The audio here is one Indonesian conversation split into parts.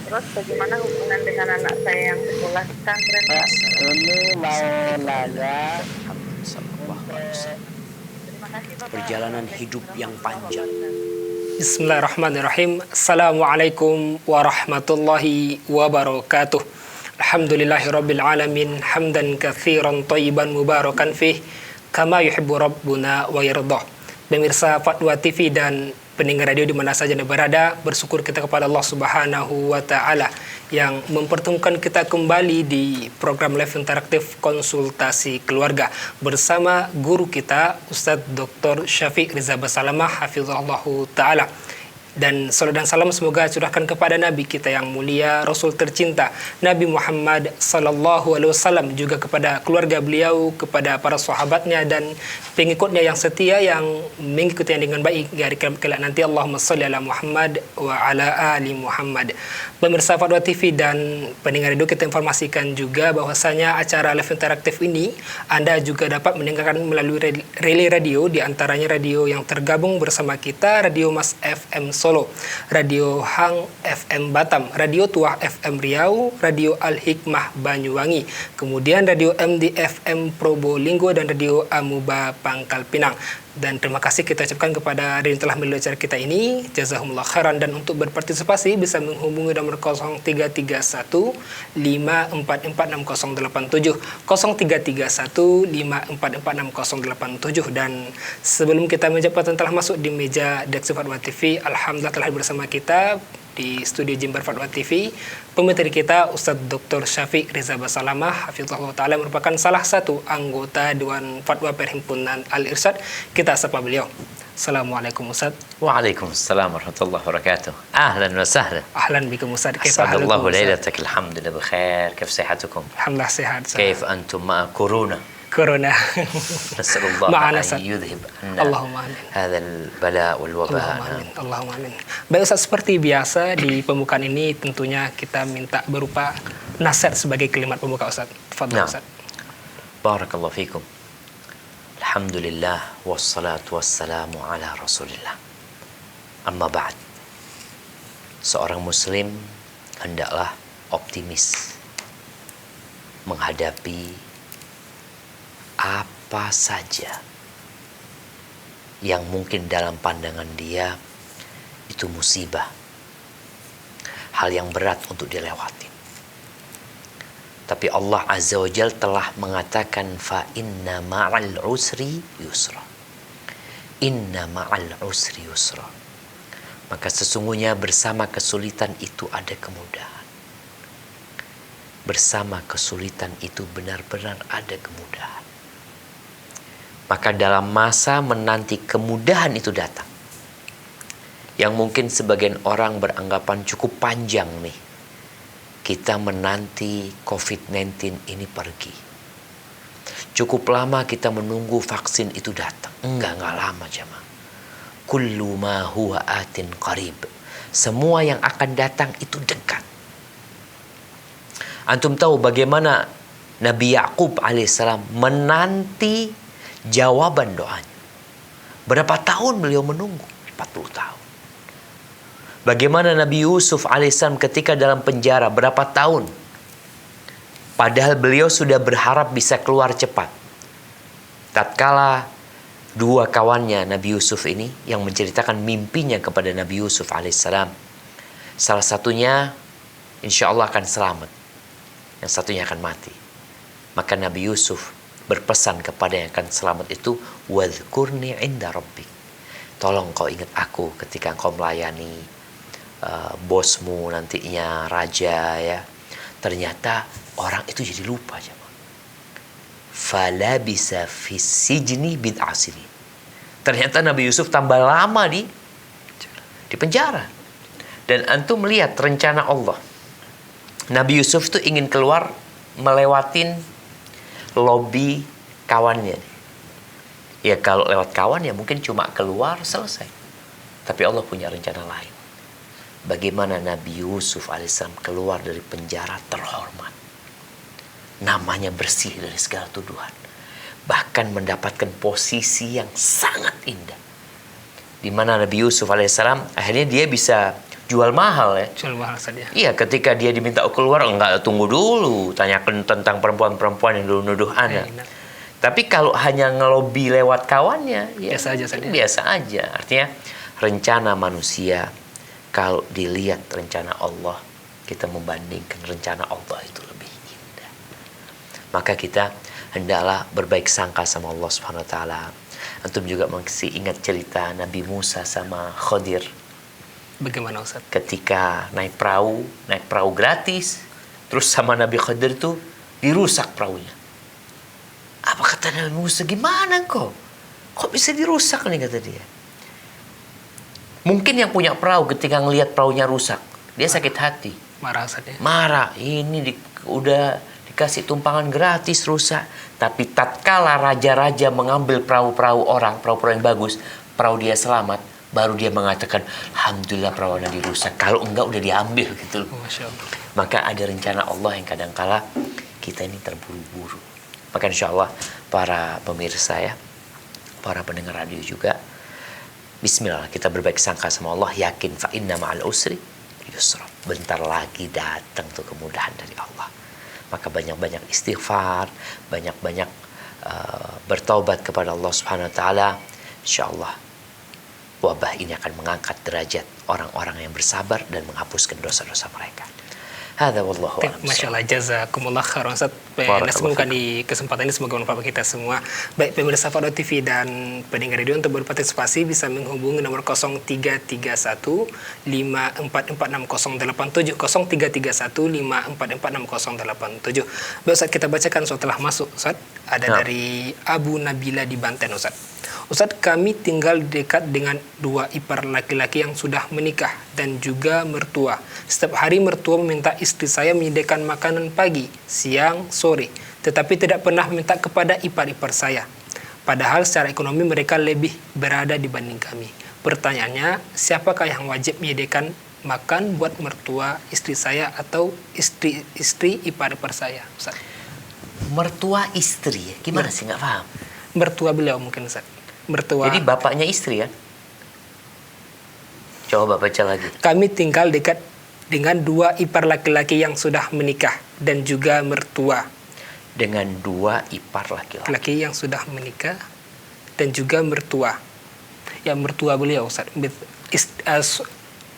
Terus bagaimana hubungan dengan anak saya yang sekolah di pesantren? Pak, ini mau nanya Muhammad sallallahu alaihi wasallam. Terima kasih Bapak. Perjalanan hidup yang panjang. Bismillahirrahmanirrahim. Assalamualaikum warahmatullahi wabarakatuh. Alhamdulillahirabbil alamin hamdan katsiran thayyiban mubarakan fih kama yuhibbu rabbuna wa yardah. Pemirsa Fatwa TV dan pendengar radio di mana saja Anda berada, bersyukur kita kepada Allah Subhanahu wa taala yang mempertemukan kita kembali di program live interaktif konsultasi keluarga bersama guru kita Ustadz Dr. Syafiq Riza Basalamah hafizahullahu taala. Dan salam dan salam semoga curahkan kepada Nabi kita yang mulia, Rasul tercinta Nabi Muhammad sallallahu alaihi wasallam, juga kepada keluarga beliau, kepada para sahabatnya dan pengikutnya yang setia yang mengikutinya dengan baik di hari kelak nanti. Allahumma shalli ala Muhammad wa ala ali Muhammad. Pemirsa Fatwa TV dan pendengar radio, kita informasikan juga bahwasanya acara live interaktif ini Anda juga dapat mendengarkan melalui relay radio, di antaranya radio yang tergabung bersama kita, Radio Mas FM Solo, Radio Hang FM Batam, Radio Tuah FM Riau, Radio Al Hikmah Banyuwangi, kemudian Radio MD FM Probolinggo dan Radio Amuba Pangkal Pinang. Dan terima kasih kita ucapkan kepada yang telah melalui acara kita ini, jazakumullah khairan. Dan untuk berpartisipasi bisa menghubungi nomor 0331 544687 0331 544687. Dan sebelum kita menjawab telah masuk di meja Deksi Fatwa TV, alhamdulillah telah bersama kita di studio Jember Fatwa TV pemateri kita Ustadz Dr. Syafiq Riza Basalamah hafizahullah ta'ala, merupakan salah satu anggota Dewan Fatwa Perhimpunan Al-Irsyad. Kita sapa beliau. Assalamualaikum Ustaz. Waalaikumsalam warahmatullahi wabarakatuh. Ahlan wa sahlan. Ahlan bikum Ustaz. Asadallahu lailatak, alhamdulillah bikhair. Kif sihatukum? Alhamdulillah sehat. Kif antum ma'a corona? Corona. Nasallallahu Ma'ana an yudhib anna Allahumma amin. hadzal bala wal wabah. Allahumma amin. Allahumma amin. Baik Ustaz, seperti biasa di pembukaan ini tentunya kita minta berupa nasihat sebagai kalimat pembuka Ustaz. Fadhil Ustaz. Barakallahu fikum. Alhamdulillah wassalatu wassalamu ala Rasulillah. Amma ba'd. Seorang muslim hendaklah optimis menghadapi apa saja yang mungkin dalam pandangan dia itu musibah, hal yang berat untuk dilewati. Tapi Allah Azza wa Jalla telah mengatakan fa inna ma'al usri yusra. Inna ma'al usri yusra. Maka sesungguhnya bersama kesulitan itu ada kemudahan. Bersama kesulitan itu benar-benar ada kemudahan. Maka dalam masa menanti kemudahan itu datang, yang mungkin sebagian orang beranggapan cukup panjang nih, kita menanti COVID-19 ini pergi. Cukup lama kita menunggu vaksin itu datang. Enggak lama jemaah. Kullu ma huwa atin qarib. Semua yang akan datang itu dekat. Antum tahu bagaimana Nabi Ya'qub alaihissalam menanti jawaban doanya. Berapa tahun beliau menunggu? 40 tahun. Bagaimana Nabi Yusuf alaihissalam ketika dalam penjara, berapa tahun? Padahal beliau sudah berharap bisa keluar cepat. Tatkala dua kawannya Nabi Yusuf ini yang menceritakan mimpinya kepada Nabi Yusuf alaihissalam, salah satunya insya Allah akan selamat, yang satunya akan mati. Maka Nabi Yusuf berpesan kepada yang akan selamat itu, wadhkurni inda rabbik. Tolong kau ingat aku ketika kau melayani bosmu nantinya, raja ya. Ternyata orang itu jadi lupa jemaah. Falabisa fis sijni bid'a sinin. Ternyata Nabi Yusuf tambah lama di penjara. Dan antum melihat rencana Allah. Nabi Yusuf itu ingin keluar melewatin lobi kawannya. Ya kalau lewat kawan ya mungkin cuma keluar selesai. Tapi Allah punya rencana lain. Bagaimana Nabi Yusuf alaihissalam keluar dari penjara terhormat. Namanya bersih dari segala tuduhan. Bahkan mendapatkan posisi yang sangat indah. Di mana Nabi Yusuf alaihissalam akhirnya dia bisa jual mahal ya. Jual mahal saja. Iya, ketika dia diminta keluar, enggak, tunggu dulu, tanyakan tentang perempuan-perempuan yang dulu nuduh anak. Tapi kalau hanya ngelobi lewat kawannya, ya Biasa aja saja. biasa aja. Artinya rencana manusia, kalau dilihat rencana Allah, kita membandingkan rencana Allah itu lebih indah. Maka kita hendaklah berbaik sangka sama Allah Subhanahu wa taala. Antum juga masih ingat cerita Nabi Musa sama Khadir. Bagaimana Ustaz? Ketika naik perahu gratis, terus sama Nabi Khadir itu dirusak perahunya. Apa kata Nabi Musa, gimana kok bisa dirusak nih, kata dia. Mungkin yang punya perahu ketika ngelihat perahunya rusak, dia sakit hati. Marah saja. Marah, ini udah dikasih tumpangan gratis rusak. Tapi tatkala raja-raja mengambil perahu-perahu orang, perahu-perahu yang bagus, perahu dia selamat, baru dia mengatakan, alhamdulillah perahu Anda dirusak. Kalau enggak udah diambil gitu loh. Masya Allah. Maka ada rencana Allah yang kadangkala kita ini terburu-buru. Maka insya Allah para pemirsa ya, para pendengar radio juga, bismillah kita berbaik sangka sama Allah, yakin fa inna ma'al usri yusra. Bentar lagi datang tuh kemudahan dari Allah. Maka banyak-banyak istighfar, banyak-banyak bertaubat kepada Allah Subhanahu wa taala. Insyaallah wabah ini akan mengangkat derajat orang-orang yang bersabar dan menghapuskan dosa-dosa mereka. Hadza wallahu a'lam. Masya Allah, jazakumullah khairan Ustaz. Semoga di kesempatan ini semoga bermanfaat bagi kita semua. Baik pemirsa Fadol TV dan pendengar radio, untuk berpartisipasi bisa menghubungi nomor 0331 544687 0331 544687. Baik Ustaz, kita bacakan setelah masuk Ustaz. Ada dari Abu Nabila di Banten Ustaz. Ustaz, kami tinggal dekat dengan dua ipar laki-laki yang sudah menikah dan juga mertua. Setiap hari mertua meminta istri saya menyediakan makanan pagi, siang, sore. Tetapi tidak pernah minta kepada ipar-ipar saya. Padahal secara ekonomi mereka lebih berada dibanding kami. Pertanyaannya, siapakah yang wajib menyediakan makan buat mertua istri saya atau istri ipar-ipar saya, Ustaz? Mertua istri, gimana sih, nggak paham? Mertua beliau mungkin Ustaz. Mertua. Jadi bapaknya istri kan? Coba baca lagi. Kami tinggal dekat dengan dua ipar laki-laki yang sudah menikah dan juga mertua. Dengan dua ipar laki-laki. Laki yang sudah menikah dan juga mertua. Ya, mertua beliau Ustaz.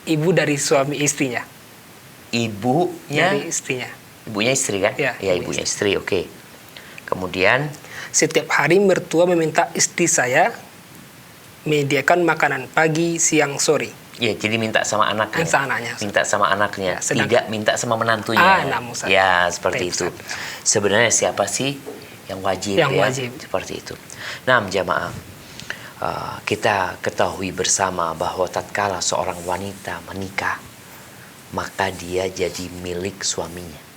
Ibu dari suami istrinya. Ibunya? Dari istrinya. Ibunya istri kan? Ya, ibunya istri, oke. Kemudian? Setiap hari mertua meminta istri saya menyediakan makanan pagi, siang, sore. Ya, jadi minta sama anaknya. Minta sama anaknya. Ya, tidak minta sama menantunya. Ya, seperti itu. Sebenarnya siapa sih yang wajib? Wajib. Seperti itu. Nah, jamaah, kita ketahui bersama bahwa tatkala seorang wanita menikah, maka dia jadi milik suaminya.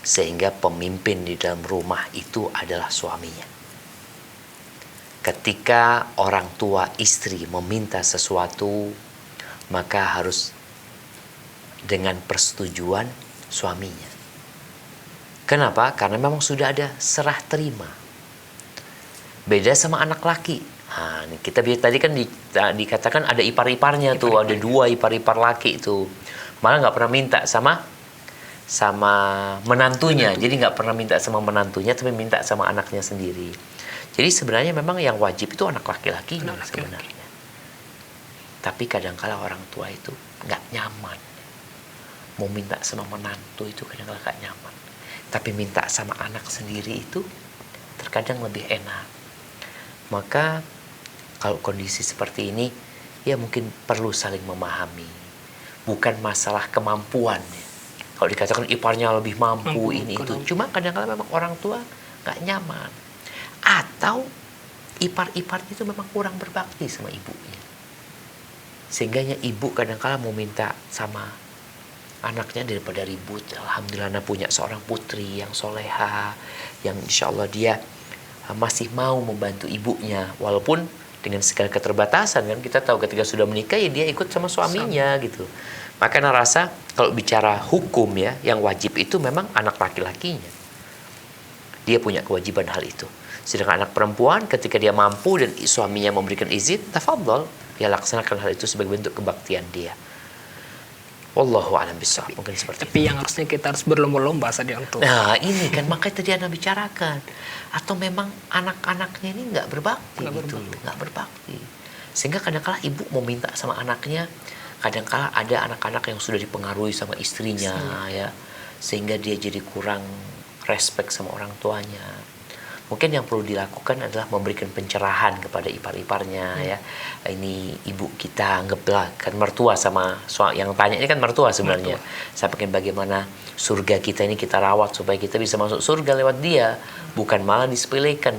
Sehingga pemimpin di dalam rumah itu adalah suaminya. Ketika orang tua istri meminta sesuatu, maka harus dengan persetujuan suaminya. Kenapa? Karena memang sudah ada serah terima. Beda sama anak laki. Nah, kita tadi kan dikatakan ada ipar-iparnya tuh, ada dua ipar-ipar laki itu. Malah nggak pernah minta sama menantunya. Jadi nggak pernah minta sama menantunya, tapi minta sama anaknya sendiri. Jadi sebenarnya memang yang wajib itu anak laki-laki sebenarnya. Tapi kadang-kala orang tua itu nggak nyaman. Mau minta sama menantu itu kadang-kala nggak nyaman. Tapi minta sama anak sendiri itu terkadang lebih enak. Maka kalau kondisi seperti ini, ya mungkin perlu saling memahami. Bukan masalah kemampuan. Kalau dikatakan iparnya lebih mampu ini itu, cuma kadang-kadang memang orang tua nggak nyaman, atau ipar-iparnya itu memang kurang berbakti sama ibunya, sehingga ibu kadang-kadang mau minta sama anaknya daripada ribut. Alhamdulillah anak punya seorang putri yang soleha, yang insya Allah dia masih mau membantu ibunya, walaupun dengan segala keterbatasan kan. Kita tahu ketika sudah menikah ya dia ikut sama suaminya gitu. Maka Ana rasa kalau bicara hukum ya, yang wajib itu memang anak laki-lakinya. Dia punya kewajiban hal itu. Sedangkan anak perempuan ketika dia mampu dan suaminya memberikan izin, tafadhol, dia laksanakan hal itu sebagai bentuk kebaktian dia. Wallahu a'lam bishawab. Mungkin seperti Tapi yang harusnya kita harus berlomba-lomba saja untuk. Nah ini kan makanya tadi Anda bicarakan. Atau memang anak-anaknya ini nggak berbakti gitu, nggak berbakti. Sehingga kadang-kala ibu mau minta sama anaknya, kadang-kala ada anak-anak yang sudah dipengaruhi sama istrinya ya, sehingga dia jadi kurang respect sama orang tuanya. Mungkin yang perlu dilakukan adalah memberikan pencerahan kepada ipar-iparnya ya. Ini ibu kita anggaplah kan mertua sama yang tanya ini kan mertua sebenarnya. Sampaikan bagaimana surga kita ini kita rawat supaya kita bisa masuk surga lewat dia, bukan malah disepelekan.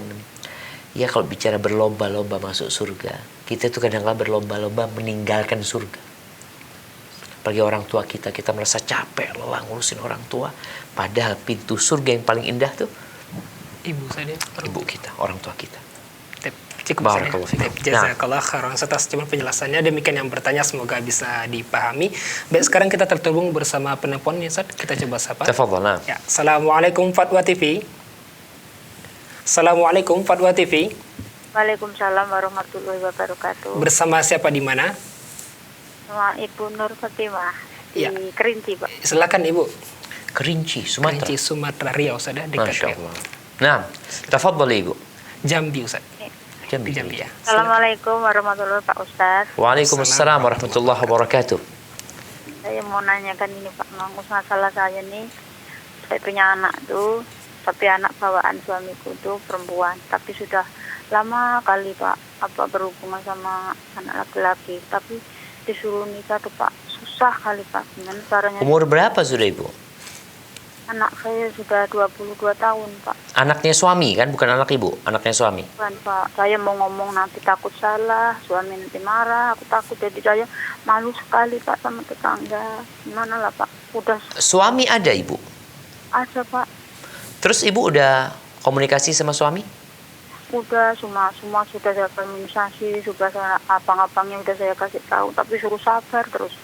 Ya kalau bicara berlomba-lomba masuk surga, kita itu kadang-kadang berlomba-lomba meninggalkan surga. Bagi orang tua kita merasa capek, lelah ngurusin orang tua, padahal pintu surga yang paling indah tuh Ibu saja. ibu kita, orang tua kita. Cukup Barakallahu fikum. Jazakallah khairan atas cuma penjelasannya. Demikian yang bertanya, semoga bisa dipahami. Baik, sekarang kita terhubung bersama penelpon ya, Ustaz. Kita coba sapa. Tafadhal. Nah. Ya, Assalamualaikum Fatwa TV. Assalamualaikum Fatwa TV. Waalaikumsalam warahmatullahi wabarakatuh. Bersama siapa di mana? Sama Ibu Nur Fatimah di Ya. Kerinci, Pak. Silakan Ibu. Kerinci, Sumatera. Kerinci, Sumatera, Riau, Ustaz. Dekat Masya Riau. Allah. Nah, tafadhal Ibu. Jambi, Ustaz. Jambi. Di Jambi ya. Assalamualaikum warahmatullahi wabarakatuh, Pak Ustadz. Waalaikumsalam warahmatullahi wabarakatuh. Saya mau nanyakan ini Pak, masalah saya nih. Saya punya anak tuh, tapi anak bawaan suamiku tuh perempuan. Tapi sudah lama kali Pak, berhubungan sama anak laki-laki. Tapi disuruh nikah tuh Pak, susah kali Pak. Gimana caranya? Umur berapa sudah Ibu? Anak saya sudah 22 tahun Pak. Anaknya suami kan, bukan anak Ibu, anaknya suami. Bukan Pak, saya mau ngomong nanti takut salah, suami nanti marah, aku takut. Jadi saya malu sekali Pak sama tetangga. Gimana lah Pak, udah Suami ada Ibu? ada Pak. Terus Ibu udah komunikasi sama suami? Udah semua sudah saya komunikasi, sudah saya abang-abangnya udah saya kasih tahu, tapi suruh sabar terus.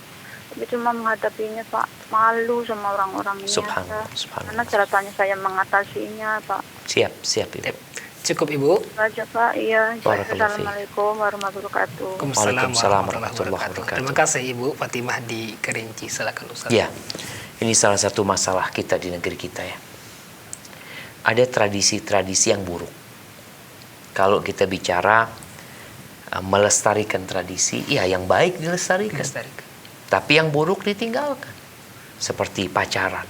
Tapi cuma menghadapinya Pak, malu sama orang-orang ini. Subhanallah, Karena subhanallah. caranya saya mengatasinya Pak. Siap Ibu. Cukup Ibu. Aja Pak, iya. Barakallahu fiik. Assalamualaikum warahmatullahi wabarakatuh. Waalaikumsalam warahmatullahi wabarakatuh. Terima kasih Ibu Fatimah di Kerinci. Silakan Ustaz. Ya, ini salah satu masalah kita di negeri kita ya. Ada tradisi-tradisi yang buruk. Kalau kita bicara melestarikan tradisi, ya yang baik dilestarikan. Tapi yang buruk ditinggalkan. Seperti pacaran.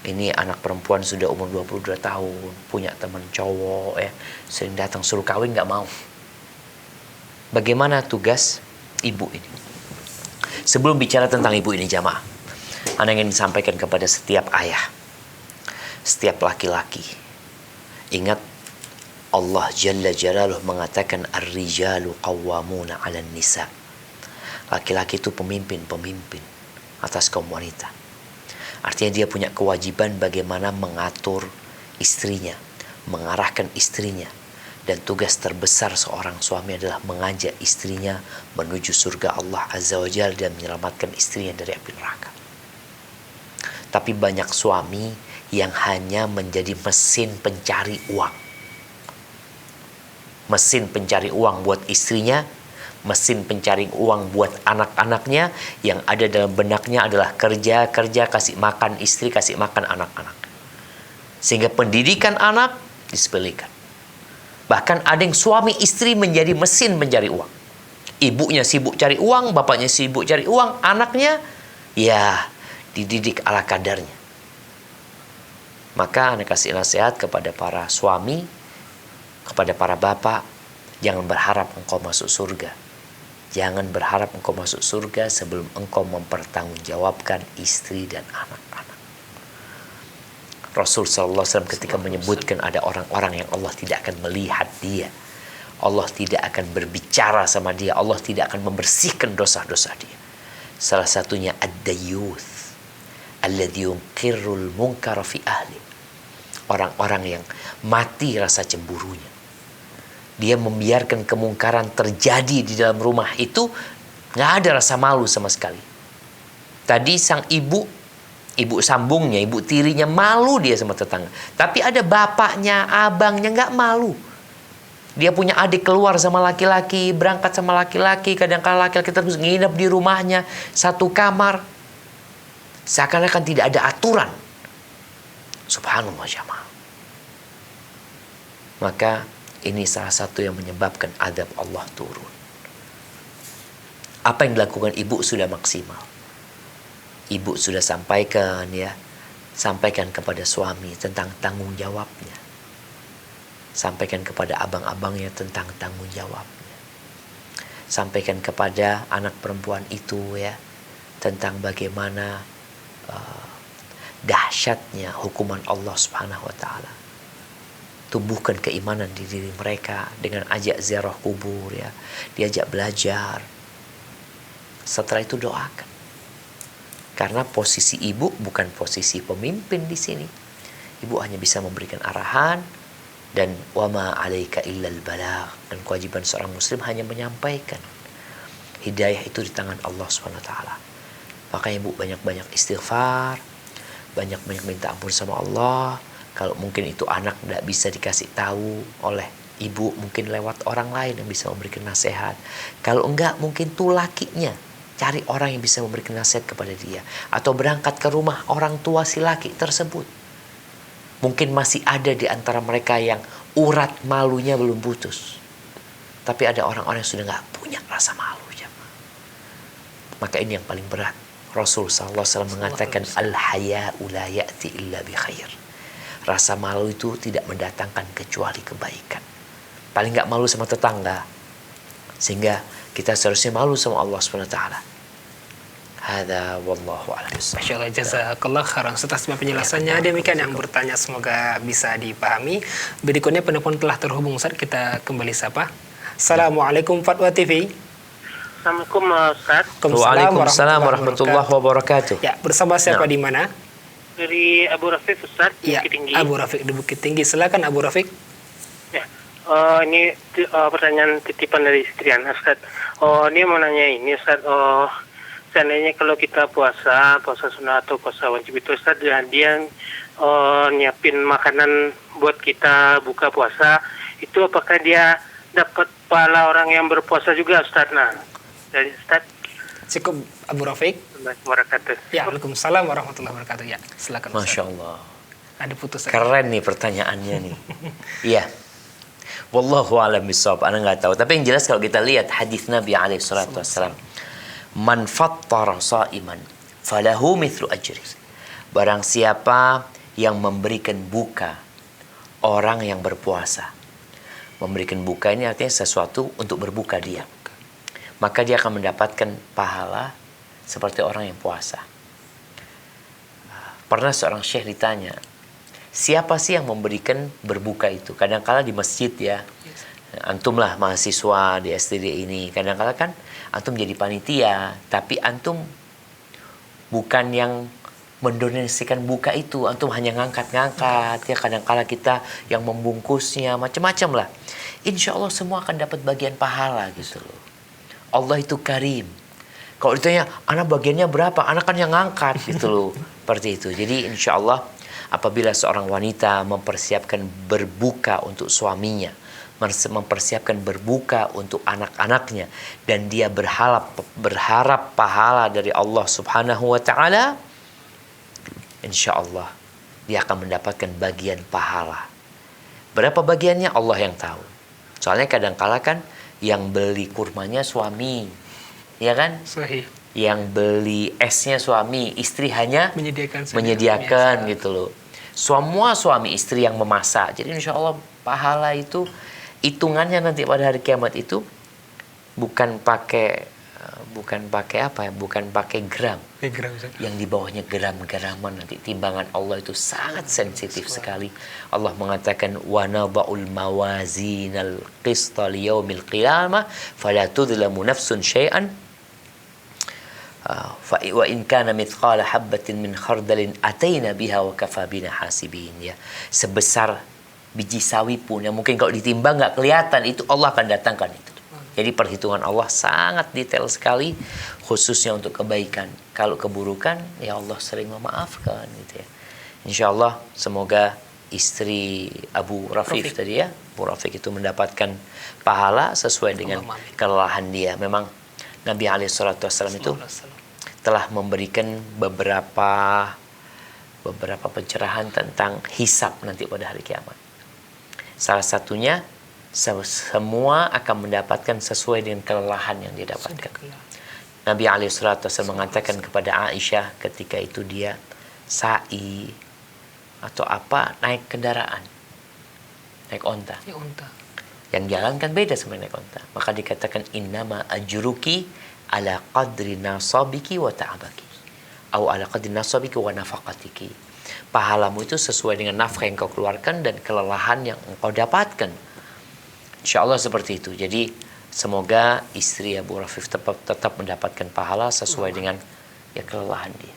Ini anak perempuan sudah umur 22 tahun, punya teman cowok ya, sering datang suruh kawin nggak mau. Bagaimana tugas ibu ini? Sebelum bicara tentang ibu ini jamaah, Anda ingin sampaikan kepada setiap ayah, setiap laki-laki. Ingat Allah Jalla Jalaluh mengatakan ar-rijalu qawwamuna 'alan nisa. Laki-laki itu pemimpin atas kaum wanita. Artinya dia punya kewajiban bagaimana mengatur istrinya, mengarahkan istrinya. Dan tugas terbesar seorang suami adalah mengajak istrinya menuju surga Allah Azza wa Jalla dan menyelamatkan istrinya dari api neraka. Tapi banyak suami yang hanya menjadi mesin pencari uang. Mesin pencari uang buat istrinya, mesin pencari uang buat anak-anaknya, yang ada dalam benaknya adalah kerja, kasih makan istri, kasih makan anak-anak. Sehingga pendidikan anak disepelekan. Bahkan ada yang suami istri menjadi mesin mencari uang. Ibunya sibuk cari uang, bapaknya sibuk cari uang, anaknya ya dididik ala kadarnya. Maka Anda kasih nasihat kepada para suami, kepada para bapak, jangan berharap engkau masuk surga. Jangan berharap engkau masuk surga sebelum engkau mempertanggungjawabkan istri dan anak-anak. Rasul SAW ketika menyebutkan ada orang-orang yang Allah tidak akan melihat dia, Allah tidak akan berbicara sama dia, Allah tidak akan membersihkan dosa-dosa dia. Salah satunya ad-dayyuth alladhi yunqirrul munkar fi ahli. Orang-orang yang mati rasa cemburunya. Dia membiarkan kemungkaran terjadi di dalam rumah itu, nggak ada rasa malu sama sekali. Tadi sang ibu ibu sambungnya, ibu tirinya, malu dia sama tetangga. Tapi ada bapaknya, abangnya nggak malu. Dia punya adik keluar sama laki-laki, berangkat sama laki-laki, kadang-kala laki-laki terus nginep di rumahnya, satu kamar. Seakan-akan tidak ada aturan. Subhanallah jamaah. Maka ini salah satu yang menyebabkan azab Allah turun. Apa yang dilakukan ibu sudah maksimal. Ibu sudah sampaikan ya, sampaikan kepada suami tentang tanggung jawabnya. Sampaikan kepada abang-abangnya tentang tanggung jawabnya. Sampaikan kepada anak perempuan itu ya, tentang bagaimana dahsyatnya hukuman Allah Subhanahu wa taala. Tumbuhkan keimanan di diri mereka dengan ajak ziarah kubur ya, diajak belajar. Setelah itu doakan. Karena posisi ibu bukan posisi pemimpin di sini. Ibu hanya bisa memberikan arahan dan wama 'alaika illal balagh, dan kewajiban seorang muslim hanya menyampaikan. Hidayah itu di tangan Allah Subhanahu wa taala. Makanya ibu banyak-banyak istighfar, banyak-banyak minta ampun sama Allah. Kalau mungkin itu anak tidak bisa dikasih tahu oleh ibu, mungkin lewat orang lain yang bisa memberikan nasihat. Kalau enggak, mungkin tuh lakinya, cari orang yang bisa memberikan nasihat kepada dia. Atau berangkat ke rumah orang tua si laki tersebut. Mungkin masih ada di antara mereka yang urat malunya belum putus. Tapi ada orang-orang yang sudah nggak punya rasa malu. Maka ini yang paling berat. Rasul SAW mengatakan al-haya'u la ya'ti illa bi khair. Rasa malu itu tidak mendatangkan kecuali kebaikan. Paling nggak malu sama tetangga. Sehingga kita seharusnya malu sama Allah SWT. Hada wallahu a'lam. Masya Allah, jazakallah khairan atas penjelasannya. Demikian yang bertanya, semoga bisa dipahami. Berikutnya penelpon telah terhubung, Ustaz. Kita kembali sapa. Assalamualaikum Fatwa TV. Assalamualaikum Ustaz. Waalaikumsalam warahmatullahi wabarakatuh. Ya, bersama siapa di mana? Dari Abu Rafiq Ustaz, Ya, Bukit Tinggi. Abu Rafiq di Bukit Tinggi. Silakan Abu Rafiq. Ya. Ini pertanyaan titipan dari istri Ana, Ustaz. Ini mau nanya ini, Ustaz. Seandainya kalau kita puasa sunnah atau puasa wajib itu, Ustaz, dan dia nyiapin makanan buat kita buka puasa, itu apakah dia dapat pahala orang yang berpuasa juga, Ustaz? Nah, dari Ustaz. Cukup Abu Rafiq. Ya, Waalaikumsalam warahmatullahi wabarakatuh. Ya, silakan. Masya Allah. Ada putus. Keren nih pertanyaannya nih. Iya. Wallahu a'lam bishawab. Ana nggak tahu. Tapi yang jelas kalau kita lihat hadis Nabi alaihi salatu wassalam, man fattara sha'iman falahu mithlu ajri. Barang siapa yang memberikan buka orang yang berpuasa. Memberikan buka ini artinya sesuatu untuk berbuka dia. Maka dia akan mendapatkan pahala seperti orang yang puasa. Pernah seorang syekh ditanya, siapa sih yang memberikan berbuka itu? Kadang-kala di masjid ya, antum lah mahasiswa di STD ini, kadang-kala kan antum jadi panitia, tapi antum bukan yang mendonasikan buka itu, antum hanya ngangkat-ngangkat ya, kadang-kala kita yang membungkusnya, macam-macam lah. Insya Allah semua akan dapat bagian pahala gitu loh. Allah itu karim. Kalau ditanya, anak bagiannya berapa? Anak kan yang ngangkat gitu loh. Seperti itu. Jadi insya Allah apabila seorang wanita mempersiapkan berbuka untuk suaminya, mempersiapkan berbuka untuk anak-anaknya, dan dia berharap pahala dari Allah Subhanahu wa taala, insya Allah dia akan mendapatkan bagian pahala. Berapa bagiannya Allah yang tahu. Soalnya kadang-kala kan yang beli kurmanya suami, ya kan? Sahih. Yang beli esnya suami, istri hanya menyediakan gitu loh. Semua suami istri yang memasak. Jadi insya Allah pahala itu hitungannya nanti pada hari kiamat itu bukan pakai apa ya, bukan pakai gram. Yang di bawahnya gram-graman, nanti timbangan Allah itu sangat sensitif sekali. Allah mengatakan wa nada'ul mawazinal qista liyaumil qiyamah fala tudlamu nafsun syai'an wa in kana mithqala habatin min khardalin ataina biha wa kafa bina hasibin, ya. Sebesar biji sawi pun yang mungkin kalau ditimbang nggak kelihatan, itu Allah akan datangkan itu. Jadi perhitungan Allah sangat detail sekali, khususnya untuk kebaikan. Kalau keburukan, ya Allah sering memaafkan gitu ya. Insya Allah semoga istri Abu Rafiq tadi ya, Abu Rafiq itu mendapatkan pahala sesuai dengan kelelahan dia. Memang Nabi SAW itu telah memberikan beberapa pencerahan tentang hisab nanti pada hari kiamat. Salah satunya, semua akan mendapatkan sesuai dengan kelelahan yang dia dapatkan. Nabi SAW mengatakan kepada Aisyah ketika itu dia sa'i atau apa, naik kendaraan, naik onta. Yang jalan kan beda sama naik onta. Maka dikatakan innama ajruki ala qadri nasabiki wa ta'abaki, atau ala qadri nasabiki wa nafaqatiki. Pahalamu itu sesuai dengan nafkah yang kau keluarkan dan kelelahan yang engkau dapatkan. Insya Allah seperti itu. Jadi semoga istri Abu Rafiq tetap mendapatkan pahala sesuai dengan ya kelelahan dia.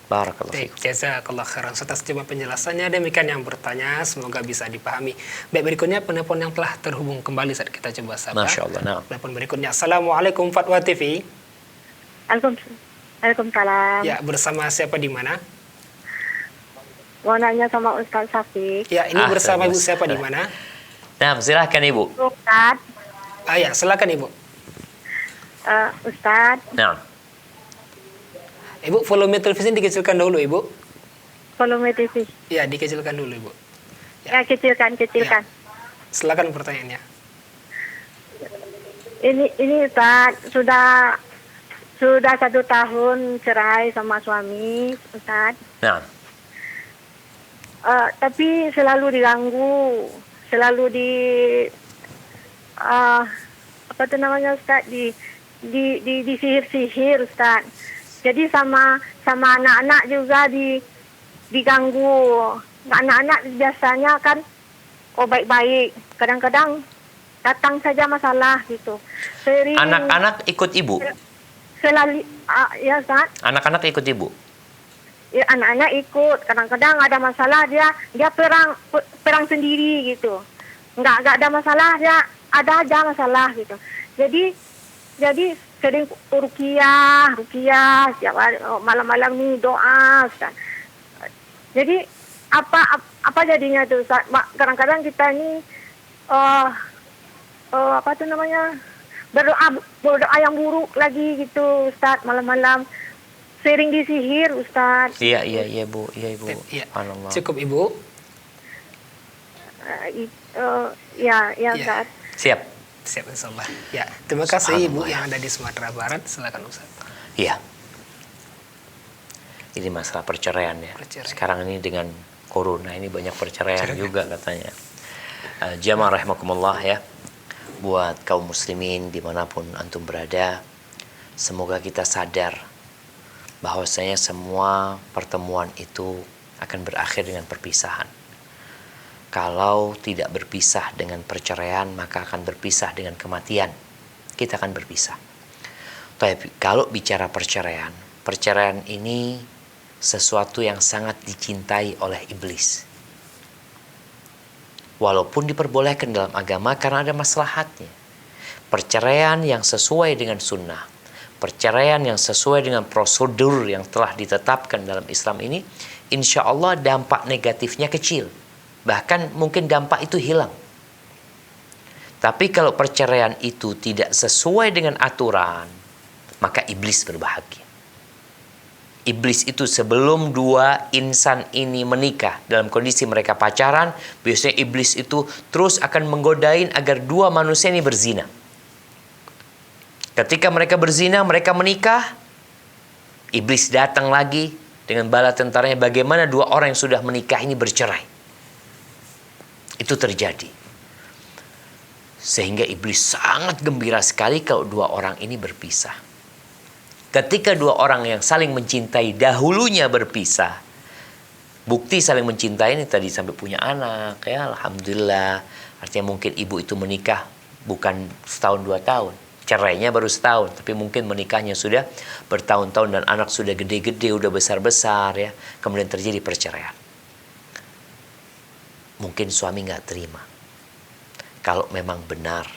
Barakallahu fiikum. Jazakallah khairan atas coba penjelasannya. Demikian yang bertanya, semoga bisa dipahami. Baik, berikutnya penelpon yang telah terhubung kembali saat kita coba sapa. Masya Allah. Nah. Penelpon berikutnya. Assalamualaikum Fatwa TV. Waalaikumsalam. Ya, bersama siapa di mana? Mau nanya sama Ustaz Syafiq. Ya, ini bersama Ibu siapa di mana? Nah, silahkan Ibu. Ustaz. Ya, silakan Ibu. Ustaz. Nah. Ibu, volume televisi dikecilkan dulu, Ibu. Volume TV. Ya, dikecilkan dulu, Ibu. Ya, kecilkan. Ya. Silakan pertanyaannya. Ini Ustaz, sudah 1 tahun cerai sama suami, Ustaz. Nah. Tapi selalu diganggu, selalu apa tuh namanya Ustaz, di sihir Ustaz. Jadi sama anak-anak juga diganggu. Anak-anak biasanya kan baik-baik, kadang-kadang datang saja masalah gitu. Anak-anak ikut ibu? Selalu ya Ustaz. Anak-anak ikut ibu? Ya, anak-anak ikut. Kadang-kadang ada masalah dia perang sendiri gitu. Enggak ada masalah, dia ada aja masalah gitu. Jadi sering ruqyah setiap hari, malam-malam nih doa Ustaz. Jadi apa jadinya tuh Ustaz? Kadang-kadang kita ini apa tuh namanya? Berdoa yang buruk lagi gitu Ustaz, malam-malam. Sering disihir Ustaz. Iya Bu. Iya. Cukup Ibu. Ya Ustaz. Siap insyaallah. Ya, terima kasih Ibu yang ada di Sumatera Barat. Silakan Ustaz. Iya. Ini masalah perceraian ya. Sekarang ini dengan corona ini banyak perceraian juga katanya. Jamaah rahimakumullah ya. Buat kaum muslimin dimanapun antum berada, semoga kita sadar bahwasanya semua pertemuan itu akan berakhir dengan perpisahan. Kalau tidak berpisah dengan perceraian, maka akan berpisah dengan kematian. Kita akan berpisah. Tapi kalau bicara perceraian ini sesuatu yang sangat dicintai oleh iblis. Walaupun diperbolehkan dalam agama karena ada maslahatnya. Perceraian yang sesuai dengan sunnah, perceraian yang sesuai dengan prosedur yang telah ditetapkan dalam Islam ini, insya Allah dampak negatifnya kecil. Bahkan mungkin dampak itu hilang. Tapi kalau perceraian itu tidak sesuai dengan aturan, maka iblis berbahagia. Iblis itu sebelum dua insan ini menikah, dalam kondisi mereka pacaran, biasanya iblis itu terus akan menggodain agar dua manusia ini berzina. Ketika mereka berzina, mereka menikah, iblis datang lagi dengan bala tentaranya, bagaimana dua orang yang sudah menikah ini bercerai. Itu terjadi. Sehingga iblis sangat gembira sekali kalau dua orang ini berpisah. Ketika dua orang yang saling mencintai dahulunya berpisah, bukti saling mencintai ini tadi sampai punya anak, ya alhamdulillah. Artinya mungkin ibu itu menikah bukan setahun 2 tahun, cerainya baru setahun, tapi mungkin menikahnya sudah bertahun-tahun dan anak sudah gede-gede, udah besar-besar ya. Kemudian terjadi perceraian. Mungkin suami nggak terima. Kalau memang benar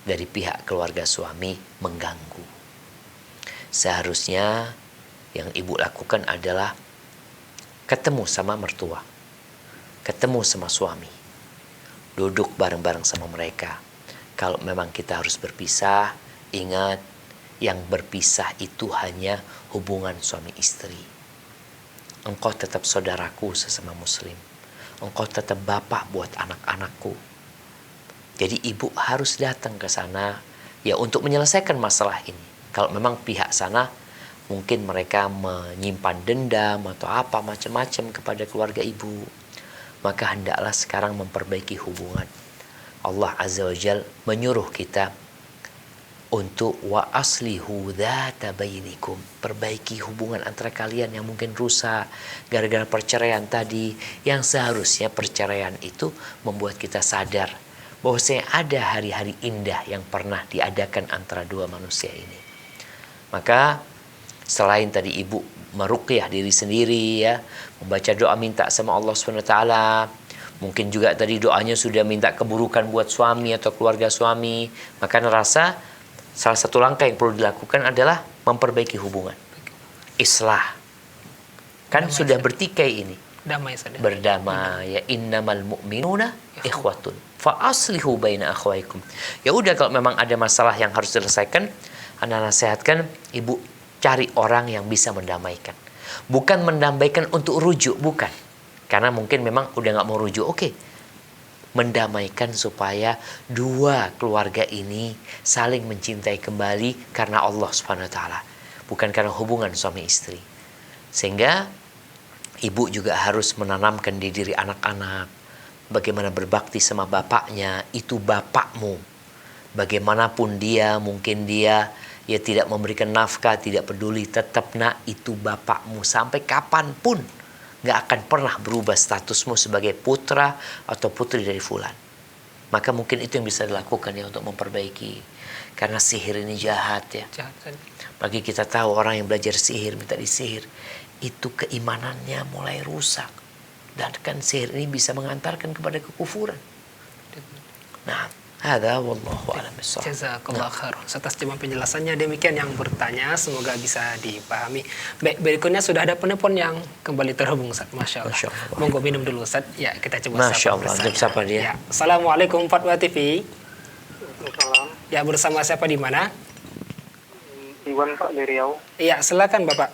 dari pihak keluarga suami mengganggu. Seharusnya yang ibu lakukan adalah ketemu sama mertua, ketemu sama suami, duduk bareng-bareng sama mereka. Kalau memang kita harus berpisah, ingat yang berpisah itu hanya hubungan suami istri. Engkau tetap saudaraku sesama muslim. Engkau tetap bapak buat anak-anakku. Jadi ibu harus datang ke sana ya untuk menyelesaikan masalah ini. Kalau memang pihak sana mungkin mereka menyimpan dendam atau apa macam-macam kepada keluarga ibu, maka hendaklah sekarang memperbaiki hubungan. Allah Azza wa Jal menyuruh kita untuk wa aslihu dzata bainikum, perbaiki hubungan antara kalian yang mungkin rusak gara-gara perceraian tadi, yang seharusnya perceraian itu membuat kita sadar bahwasanya ada hari-hari indah yang pernah diadakan antara dua manusia ini. Maka selain tadi ibu meruqyah diri sendiri ya, membaca doa minta sama Allah SWT, mungkin juga tadi doanya sudah minta keburukan buat suami atau keluarga suami, maka rasa salah satu langkah yang perlu dilakukan adalah memperbaiki hubungan. Islah. Kan damai sudah bertikai ini. Damai saja. Berdamai. Ya innamal mu'minuna ikhwatun. Fa aslihu baina akhwaikum. Ya udah, kalau memang ada masalah yang harus diselesaikan, Anda nasihatkan ibu cari orang yang bisa mendamaikan. Bukan mendamaikan untuk rujuk, bukan. Karena mungkin memang udah nggak mau rujuk. Oke. Mendamaikan supaya dua keluarga ini saling mencintai kembali karena Allah Subhanahu wa taala, bukan karena hubungan suami istri. Sehingga ibu juga harus menanamkan di diri anak-anak bagaimana berbakti sama bapaknya. Itu bapakmu. Bagaimanapun dia, mungkin dia ya tidak memberikan nafkah, tidak peduli, tetap nak itu bapakmu sampai kapanpun. Gak akan pernah berubah statusmu sebagai putra atau putri dari fulan. Maka mungkin itu yang bisa dilakukan ya untuk memperbaiki. Karena sihir ini jahat ya. Bagi kita tahu orang yang belajar sihir, minta disihir, itu keimanannya mulai rusak. Dan kan sihir ini bisa mengantarkan kepada kekufuran. Nah, hadza wallahu a'lam bissawab. Jazakallah khairan atas cuma penjelasannya. Demikian yang bertanya, semoga bisa dipahami. Baik, berikutnya sudah ada penelpon yang kembali terhubung, Ustaz. Masya Allah. Monggo minum dulu, Ustaz. Ya, kita coba Masya Allah. Siapa dia? Ya. Assalamualaikum Fatwa TV. Waalaikumsalam. Ya, bersama siapa di mana? Iwan Pak dari Riau. Iya, silakan Bapak.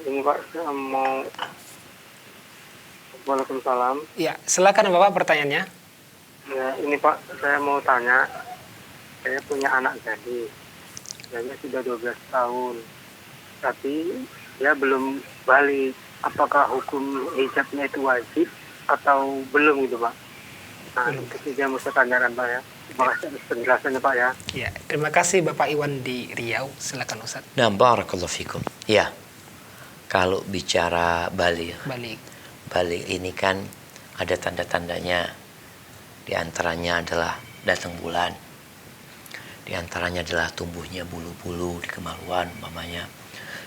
Ini Pak, saya mau... Waalaikumsalam. Ya, silakan Bapak pertanyaannya. Ya, ini Pak, saya mau tanya. Saya punya anak gadis. Dia sudah 12 tahun. Tapi dia belum balik. Apakah hukum hijabnya itu wajib atau belum gitu Pak? Nah, itu dia mau saya tanyakan Pak ya. Terima kasih atas penjelasannya Pak ya. Ya, terima kasih Bapak Iwan di Riau. Silakan Ustaz. Nah, barakallahu fikum. Ya, kalau bicara balik ini kan ada tanda-tandanya. Di antaranya adalah datang bulan. Di antaranya adalah tumbuhnya bulu-bulu di kemaluan umpamanya.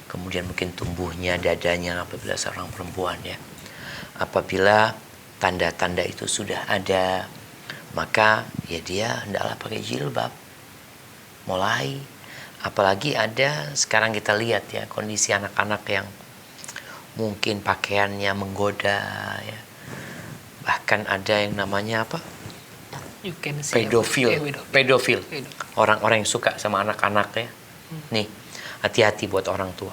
Kemudian mungkin tumbuhnya dadanya apabila seorang perempuan ya. Apabila tanda-tanda itu sudah ada, maka ya dia hendaklah pakai jilbab. Mulai, apalagi ada sekarang kita lihat ya kondisi anak-anak yang mungkin pakaiannya menggoda ya. Bahkan ada yang namanya apa? Pedofil. Orang-orang yang suka sama anak-anak ya. Nih, hati-hati buat orang tua.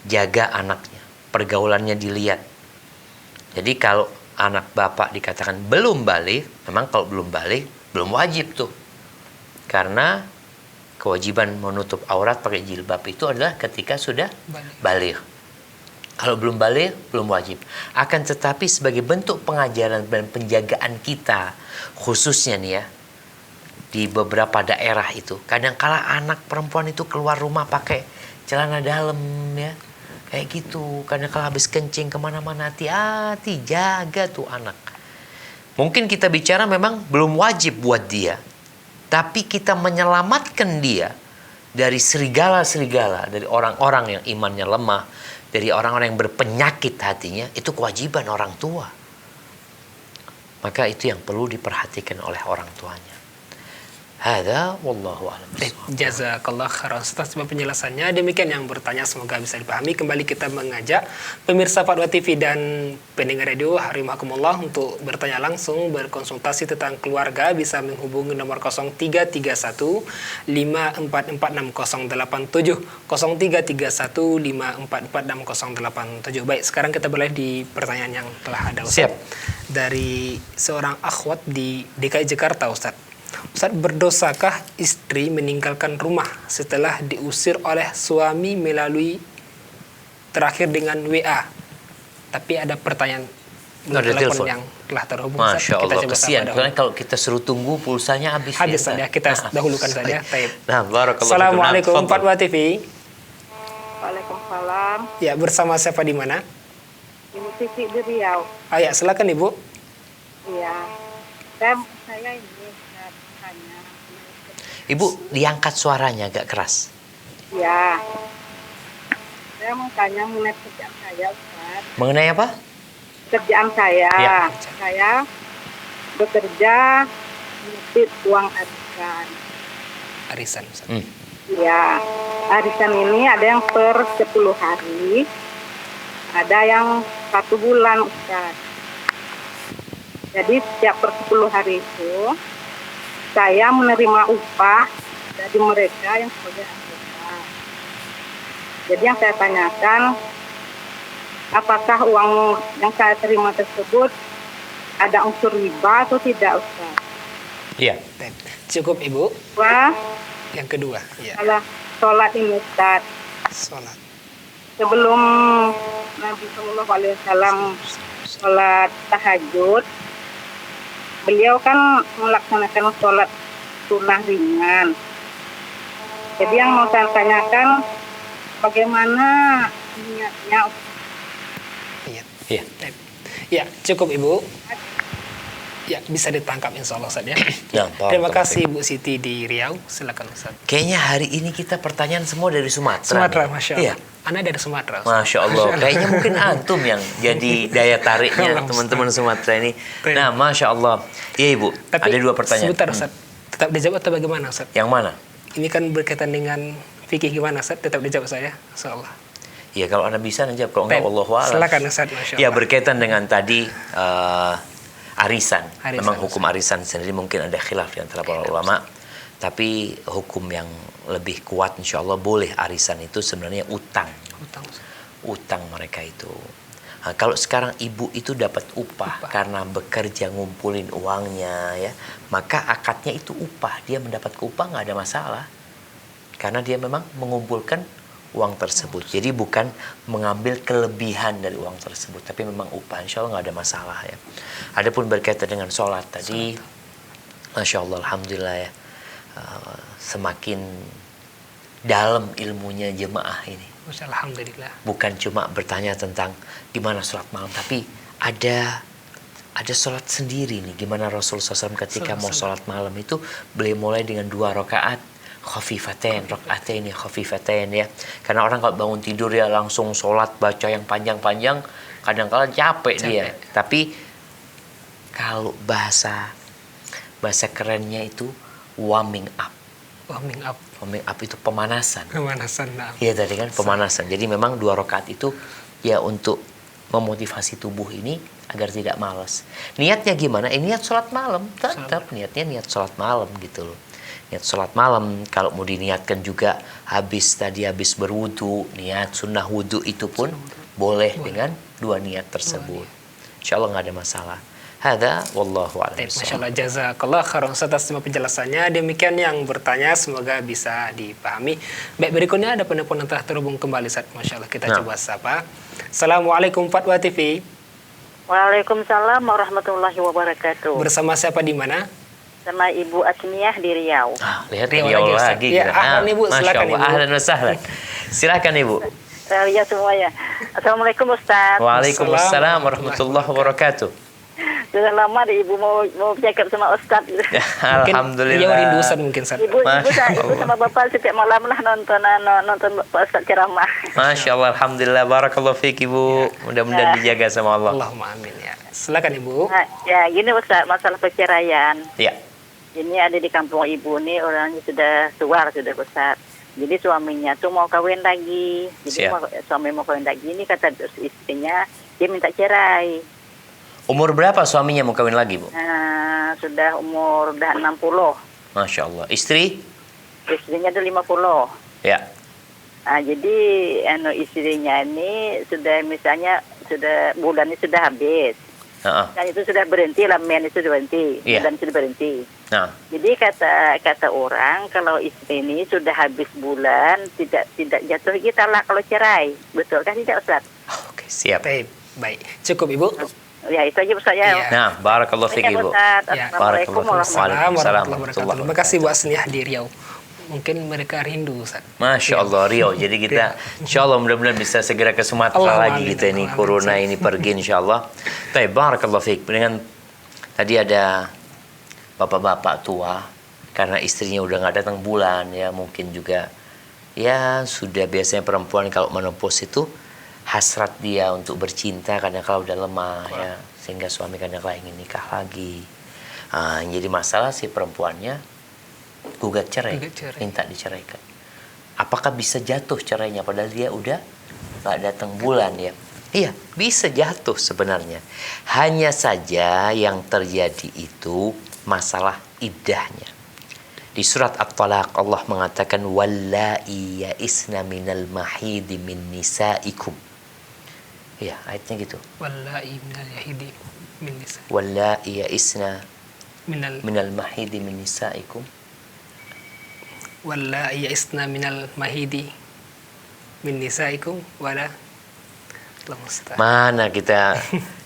Jaga anaknya, pergaulannya dilihat. Jadi kalau anak bapak dikatakan belum balik, memang kalau belum balik, belum wajib tuh. Karena kewajiban menutup aurat pakai jilbab itu adalah ketika sudah balik. Kalau belum balik, belum wajib. Akan tetapi sebagai bentuk pengajaran dan penjagaan kita, khususnya nih ya, di beberapa daerah itu, kadang-kala anak perempuan itu keluar rumah pakai celana dalam ya, kayak gitu. Kadang-kala habis kencing kemana-mana, hati-hati, jaga tuh anak. Mungkin kita bicara memang belum wajib buat dia, tapi kita menyelamatkan dia dari serigala-serigala, dari orang-orang yang imannya lemah, dari orang-orang yang berpenyakit hatinya. Itu kewajiban orang tua. Maka itu yang perlu diperhatikan oleh orang tuanya. Hada wallahu a'lam. Jazakallah khairan atas penjelasannya. Demikian yang bertanya, semoga bisa dipahami. Kembali kita mengajak pemirsa Fatwa TV dan pendengar radio rahimakumullah untuk bertanya langsung, berkonsultasi tentang keluarga, bisa menghubungi nomor 0331 544687 0331 544687. Baik, sekarang kita boleh di pertanyaan yang telah ada, Ustaz. Siap. Dari seorang akhwat di DKI Jakarta, Ustaz. Ustaz, berdosakah istri meninggalkan rumah setelah diusir oleh suami melalui terakhir dengan WA? Tapi ada pertanyaan telepon yang telah terhubung. Masya Allah, coba kesian. Karena kalau kita suruh tunggu pulsanya habis. Habis saja, kita dahulukan saja. Nah, barakallahu. Assalamualaikum Fatwa TV. Waalaikumsalam. Ya, bersama siapa di mana? Ibu Siti di Riau. Ya, silakan Ibu. Iya. Saya ini tanya. Ibu, diangkat suaranya agak keras. Iya. Saya mau tanya mengenai kerjaan saya, Ustaz. Mengenai apa? Kerjaan saya. Ya. Saya bekerja menitip uang arisan. Arisan, Ustaz. Iya. Arisan ini ada yang per 10 hari. Ada yang 1 bulan, Ustaz. Jadi setiap per 10 hari itu saya menerima upah dari mereka yang sebagai anggota. Jadi yang saya tanyakan, apakah uang yang saya terima tersebut ada unsur riba atau tidak, Ustaz? Iya. Cukup Ibu. Wah, Yang kedua, ya. salah sholat ini, Ustaz. Sholat. Sebelum Nabi SAW sholat tahajud, beliau kan melaksanakan sholat sunnah ringan. Jadi yang mau saya tanyakan, bagaimana niatnya? Iya. Iya. Ya, cukup Ibu. Ya, bisa ditangkap insya Allah, Ustaz ya. Nah, Terima kasih Bu Siti di Riau. Silakan Ustaz. Kayaknya hari ini kita pertanyaan semua dari Sumatera. Sumatera, nih. Masya Iya. Allah. Anda dari Sumatera, Ustaz. Masya Allah. Kayaknya mungkin antum yang jadi daya tariknya teman-teman Sumatera ini. Nah, Masya Allah. Iya Ibu, Tapi ada 2 pertanyaan. sebentar Ustaz. Tetap dijawab atau bagaimana Ustaz? Yang mana? Ini kan berkaitan dengan fikih gimana Ustaz? Tetap dijawab saya, insyaallah. Ya kalau Anda bisa najab, kalau enggak wallahu a'lam. Silakan Ustaz, Masya Allah. Ya berkaitan dengan tadi arisan. Arisan, Memang hukum arisan sendiri mungkin ada khilaf di antara para ulama. Tapi hukum yang lebih kuat insya Allah boleh arisan itu sebenarnya utang. Utang mereka itu. Nah, kalau sekarang ibu itu dapat upah karena bekerja ngumpulin uangnya ya, maka akadnya itu upah. Dia mendapat upah nggak ada masalah. Karena dia memang mengumpulkan uang tersebut. Jadi bukan mengambil kelebihan dari uang tersebut, tapi memang upah. Insya Allah nggak ada masalah ya. Adapun berkaitan dengan sholat tadi, Masya Allah, Alhamdulillah ya, semakin dalam ilmunya jemaah ini. Masya Allah, Alhamdulillah. Bukan cuma bertanya tentang gimana sholat malam, tapi ada sholat sendiri nih. Gimana Rasulullah SAW ketika mau sholat malam itu, beliau mulai dengan 2 rakaat khafifatain, rakaatain khafifatain ya. Karena orang kalau bangun tidur ya langsung sholat baca yang panjang-panjang, kadang-kadang capek dia. Tapi kalau bahasa kerennya itu warming up. Warming up itu pemanasan. Nah. Iya tadi kan pemanasan. Jadi memang 2 rakaat itu ya untuk memotivasi tubuh ini agar tidak malas. Niatnya gimana? Niat sholat malam. Tetap niatnya niat sholat malam gitu loh. Niat sholat malam, kalau mau diniatkan juga habis berwudu, niat sunnah wudu itu pun boleh dengan 2 niat tersebut. Insya Allah nggak ada masalah. Hada wallahu a'lam. Masya Allah, jazakallah khairan atas semua penjelasannya. Demikian yang bertanya, semoga bisa dipahami. Baik, berikutnya ada penelpon yang telah terhubung kembali, Ustaz. Masya Allah, kita coba sapa. Assalamualaikum Fatwa TV. Waalaikumsalam warahmatullahi wabarakatuh. Bersama siapa di mana? Sama Ibu Asmiyah di Riau. Lihat Riau Riau lagi, lagi. Ustaz. Ya, ahlan Ibu, Masya silakan Allah, Ibu. ahlan wa sahlan. Silakan Ibu. Ya semuanya. Assalamualaikum Ustaz. Waalaikumsalam warahmatullahi wabarakatuh. Sudah lama deh Ibu mau cakap sama Ustaz. Alhamdulillah. Beliau rindu Ustaz mungkin, Ustaz. Ibu sama Bapak setiap malam lah nonton Pak Ustaz ceramah. Masya Allah, Alhamdulillah, barakallahu fiik Ibu. Mudah-mudahan dijaga sama Allah. Allahumma amin ya. Silakan Ibu. Nah, ya gini Ustaz, masalah perceraian. Ya. Ini ada di kampung ibu nih, orangnya sudah tua, sudah besar. Jadi suaminya tuh mau kawin lagi. Jadi suami mau kawin lagi, ini kata istrinya dia minta cerai. Umur berapa suaminya mau kawin lagi, Bu? Sudah umur udah 60. Masya Allah. Istri? Istrinya tuh 50. Ya. Jadi istrinya ini sudah misalnya sudah bulannya sudah habis. Dan itu sudah berhenti, men itu sudah berhenti, bulan sudah berhenti. Jadi kata orang kalau istri ini sudah habis bulan tidak jatuh kita lah kalau cerai, betul kan tidak Ustaz? Oke, siap. Baik, cukup Ibu. Ya itu aja Ustaz ya. Nah, barakallahu fiik Ibu. Assalamualaikum warahmatullahi wabarakatuh. Terima kasih Bu Asniah di Riau. Mungkin mereka rindu Ustaz. Masya Allah Riau. Jadi kita insya Allah mudah-mudahan bisa segera ke Sumatera lagi kita ini. Corona ini pergi insya Allah. Tapi barakallahu fiik. Dengan tadi ada bapak-bapak tua. Karena istrinya udah gak datang bulan ya. Mungkin juga ya sudah biasanya perempuan kalau menopause itu hasrat dia untuk bercinta kadang-kala udah lemah ya. Sehingga suami kadang-kala ingin nikah lagi. Jadi masalah si perempuannya gugat cerai, minta diceraikan. Apakah bisa jatuh cerainya padahal dia udah gak datang bulan ya? Iya, bisa jatuh sebenarnya. Hanya saja yang terjadi itu masalah iddahnya. Di surat At-Talaq Allah mengatakan wallai ya'isna minal mahidi min nisaikum. Iya, ayatnya gitu. Wallai minal mahidi min nisaikum. Wallai ya'isna minal mahidi min nisaikum. Wallai ya'isna minal mahidi min nisaikum wala mana kita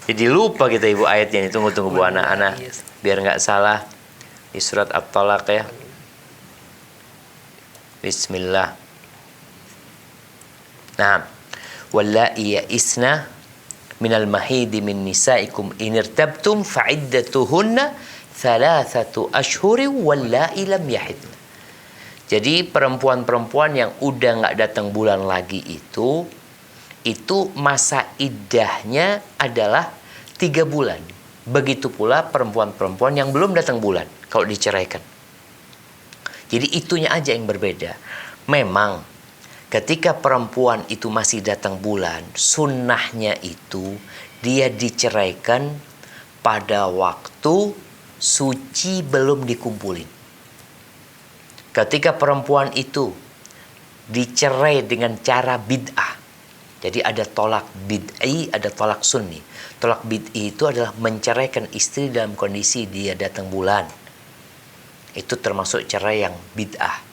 jadi lupa kita Ibu ayatnya ini. Tunggu Bu anak-anak biar nggak salah. Di surat At-Talaq ya. Bismillah. Nah, wallai ya'isna minal mahidi min nisaikum in irtabtum fa'iddatuhunna 3 ashhurin wallai lam yahid. Jadi perempuan-perempuan yang udah nggak datang bulan lagi itu masa iddahnya adalah 3 bulan. Begitu pula perempuan-perempuan yang belum datang bulan kalau diceraikan. Jadi itunya aja yang berbeda. Memang ketika perempuan itu masih datang bulan, sunnahnya itu dia diceraikan pada waktu suci belum dikumpulin. Ketika perempuan itu dicerai dengan cara bid'ah. Jadi ada tolak bid'i, ada tolak sunni. Tolak bid'i itu adalah menceraikan istri dalam kondisi dia datang bulan. Itu termasuk cerai yang bid'ah.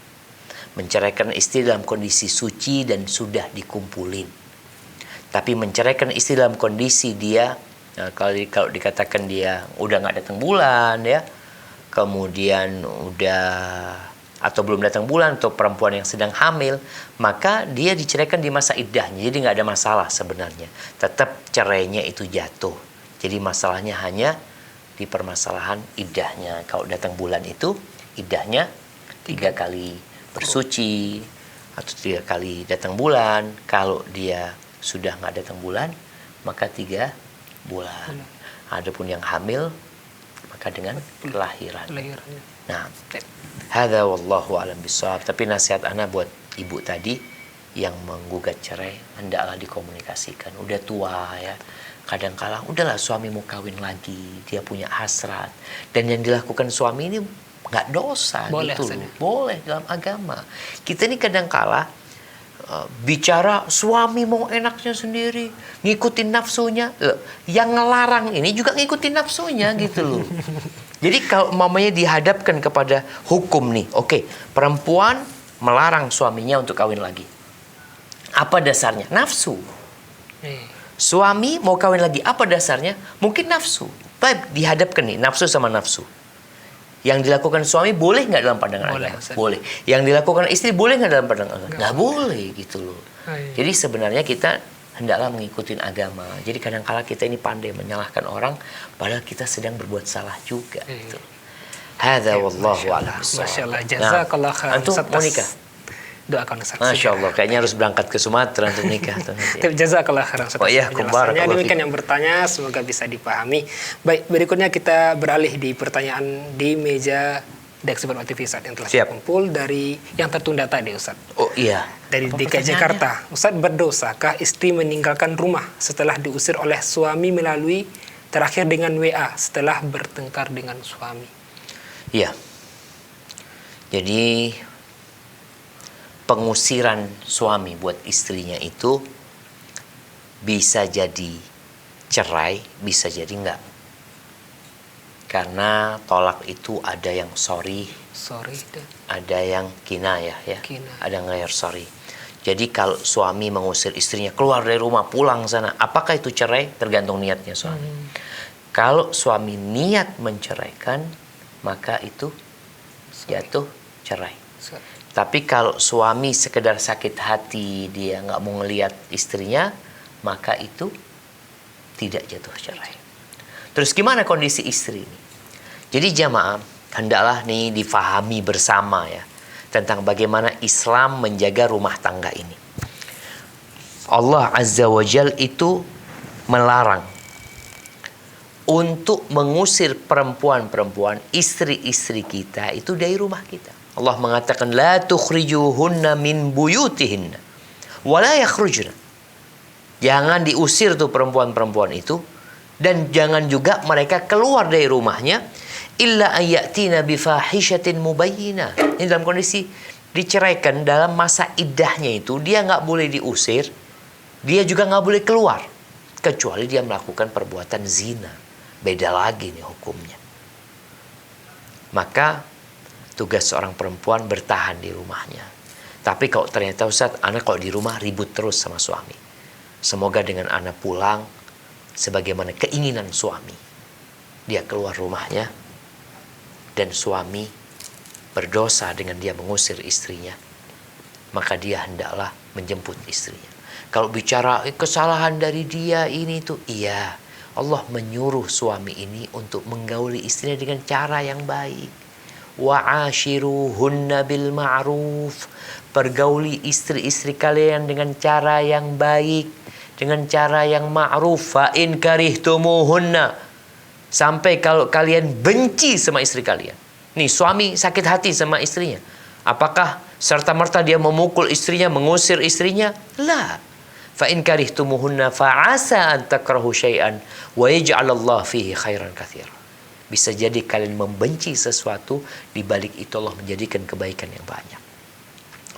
Menceraikan istri dalam kondisi suci dan sudah dikumpulin. Tapi menceraikan istri dalam kondisi dia, kalau dikatakan dia udah nggak datang bulan ya, kemudian udah atau belum datang bulan atau perempuan yang sedang hamil, maka dia diceraikan di masa iddahnya. Jadi nggak ada masalah sebenarnya. Tetap cerainya itu jatuh. Jadi masalahnya hanya di permasalahan iddahnya. Kalau datang bulan itu iddahnya 3 kali bersuci atau 3 kali datang bulan. Kalau dia sudah nggak datang bulan maka 3 bulan. Adapun yang hamil maka dengan kelahiran. Nah, hadza wallahu alam bisawab. Tapi nasihat ana buat ibu tadi yang menggugat cerai, hendaklah dikomunikasikan. Udah tua ya. Kadang-kala udahlah suami mau kawin lagi, dia punya hasrat. Dan yang dilakukan suami ini nggak dosa gitu loh. Boleh dalam agama. Kita ini kadang-kala bicara suami mau enaknya sendiri, ngikutin nafsunya. Yang ngelarang ini juga ngikutin nafsunya gitu loh. Jadi kalau mamanya dihadapkan kepada hukum nih, oke, perempuan melarang suaminya untuk kawin lagi. Apa dasarnya? Nafsu. Suami mau kawin lagi, apa dasarnya? Mungkin nafsu. Baik, dihadapkan nih, nafsu sama nafsu. Yang dilakukan suami boleh nggak dalam pandangan agama? Boleh. Yang dilakukan istri boleh nggak dalam pandangan agama? Nggak boleh gitu loh. Jadi sebenarnya kita hendaklah mengikuti agama. Jadi kadang-kala kita ini pandai menyalahkan orang, padahal kita sedang berbuat salah juga. Gitu. Hadza wallahu a'lam. Masyaallah, jazakallah khairan. Antum mau nikah? Doakan Ustaz. Masya Allah, kayaknya harus berangkat ke Sumatera untuk nikah. Jazakallah khairan. Oh iya, demikian yang bertanya, semoga bisa dipahami. Baik, berikutnya kita beralih di pertanyaan di meja redaksi Fatwa TV Ustaz yang telah Siap. kumpul dari yang tertunda tadi Ustaz. Oh iya. Dari Apa DKI pertanyaannya? Jakarta, Ustaz, berdosakah istri meninggalkan rumah setelah diusir oleh suami melalui terakhir dengan WA setelah bertengkar dengan suami? Iya. Jadi pengusiran suami buat istrinya itu bisa jadi cerai, bisa jadi enggak. Karena tolak itu ada yang sorry, Sorry deh. ada yang kinayah ya, Kinayah. ada yang sorry. Jadi kalau suami mengusir istrinya keluar dari rumah, pulang sana, apakah itu cerai? Tergantung niatnya suami. Kalau suami niat menceraikan, maka itu jatuh cerai. Tapi kalau suami sekedar sakit hati, dia nggak mau ngelihat istrinya, maka itu tidak jatuh cerai. Terus gimana kondisi istri ini? Jadi jamaah, hendaklah nih difahami bersama ya, tentang bagaimana Islam menjaga rumah tangga ini. Allah Azza wa Jal itu melarang untuk mengusir perempuan-perempuan, istri-istri kita itu dari rumah kita. Allah mengatakan, la tukhrijuhunna min buyutihinna wa la yakhrujna. Jangan diusir tuh perempuan-perempuan itu, dan jangan juga mereka keluar dari rumahnya illa ayatina bifahishatin mubayyinah. Ini dalam kondisi diceraikan, dalam masa iddahnya itu dia nggak boleh diusir, dia juga nggak boleh keluar kecuali dia melakukan perbuatan zina. Beda lagi nih hukumnya. Maka tugas seorang perempuan bertahan di rumahnya. Tapi kalau ternyata Ustaz, anak kalau di rumah ribut terus sama suami, semoga dengan anak pulang sebagaimana keinginan suami, dia keluar rumahnya, dan suami berdosa dengan dia mengusir istrinya, maka dia hendaklah menjemput istrinya. Kalau bicara kesalahan dari dia ini tuh, iya, Allah menyuruh suami ini untuk menggauli istrinya dengan cara yang baik. Wa'ashiruhunna bil ma'ruf. Pergauli istri-istri kalian dengan cara yang baik, dengan cara yang ma'ruf. Fa in karihtumuhunna. Sampai kalau kalian benci sama istri kalian. Nih, suami sakit hati sama istrinya. Apakah serta-merta dia memukul istrinya, mengusir istrinya? La. Fa in karihtumuhunna fa'asa an takrahu syai'an wa yaj'alallahu fihi khairan katsira. Bisa jadi kalian membenci sesuatu, di balik itu Allah menjadikan kebaikan yang banyak.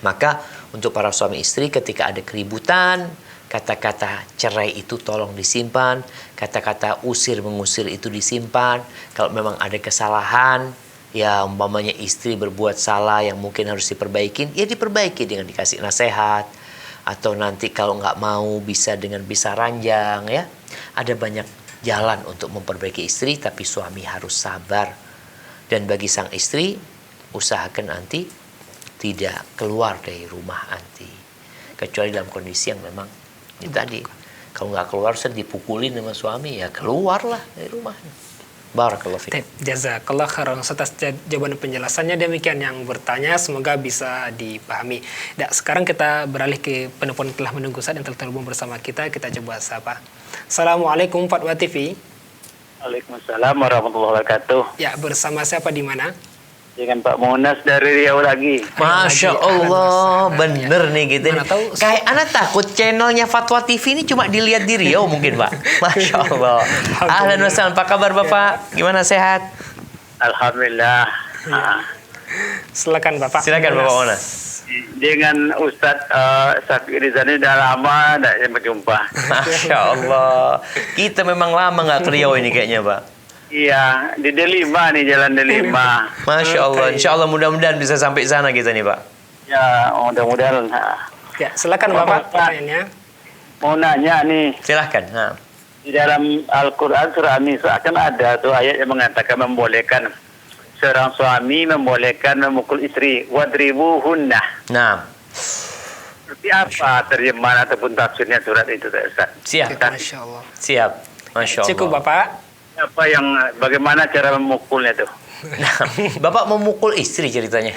Maka untuk para suami istri, ketika ada keributan, kata-kata cerai itu tolong disimpan, kata-kata usir mengusir itu disimpan. Kalau memang ada kesalahan, ya umpamanya istri berbuat salah yang mungkin harus diperbaikin, ya diperbaiki dengan dikasih nasihat. Atau nanti kalau nggak mau bisa dengan bisa ranjang ya. Ada banyak jalan untuk memperbaiki istri, tapi suami harus sabar. Dan bagi sang istri, usahakan nanti tidak keluar dari rumah nanti. Kecuali dalam kondisi yang memang itu tadi. Kalau nggak keluar, dipukulin sama suami, ya keluarlah dari rumahnya. Barakallahu fiik. Jazakallah khairan atas jawaban penjelasannya. Demikian yang bertanya, semoga bisa dipahami. Dan sekarang kita beralih ke penelpon yang telah menunggu saat yang telah terhubung bersama kita. Kita coba sapa. Assalamualaikum Fatwa TV. Waalaikumsalam warahmatullahi wabarakatuh. Ya, bersama siapa di mana? Dengan Pak Munas dari Riau lagi. Masya Allah, bener nih gitu nih. Mana tahu. Kayak anak takut channelnya Fatwa TV ini cuma dilihat di Riau mungkin Pak. Masya Allah. Ahlan wa sahlan, apa kabar Bapak? Gimana, sehat? Alhamdulillah. Silakan Bapak. Silakan Bapak Monas. Dengan Ustadz Syafiq Rizani sudah lama tidak berjumpa. Masya Allah. Kita memang lama nggak ke Riau ini kayaknya Pak. Iya, di Delima nih, jalan Delima. Masya Allah. Insya Allah mudah-mudahan bisa sampai sana kita nih Pak. Ya, mudah-mudahan. Ya, silakan Bapak pertanyaannya. Mau nanya nih, Silahkan. Nah. di dalam Al-Quran surah An-Nisa akan ada tuh ayat yang mengatakan membolehkan seorang suami membolehkan memukul istri. Wadribuhunna. Nah. Seperti apa terjemahan ataupun tafsirnya surat itu, Ustaz? Siap. Masya Allah. Siap. Masya Allah. Cukup Bapak. Bagaimana cara memukulnya tuh? Nah, Bapak memukul istri ceritanya.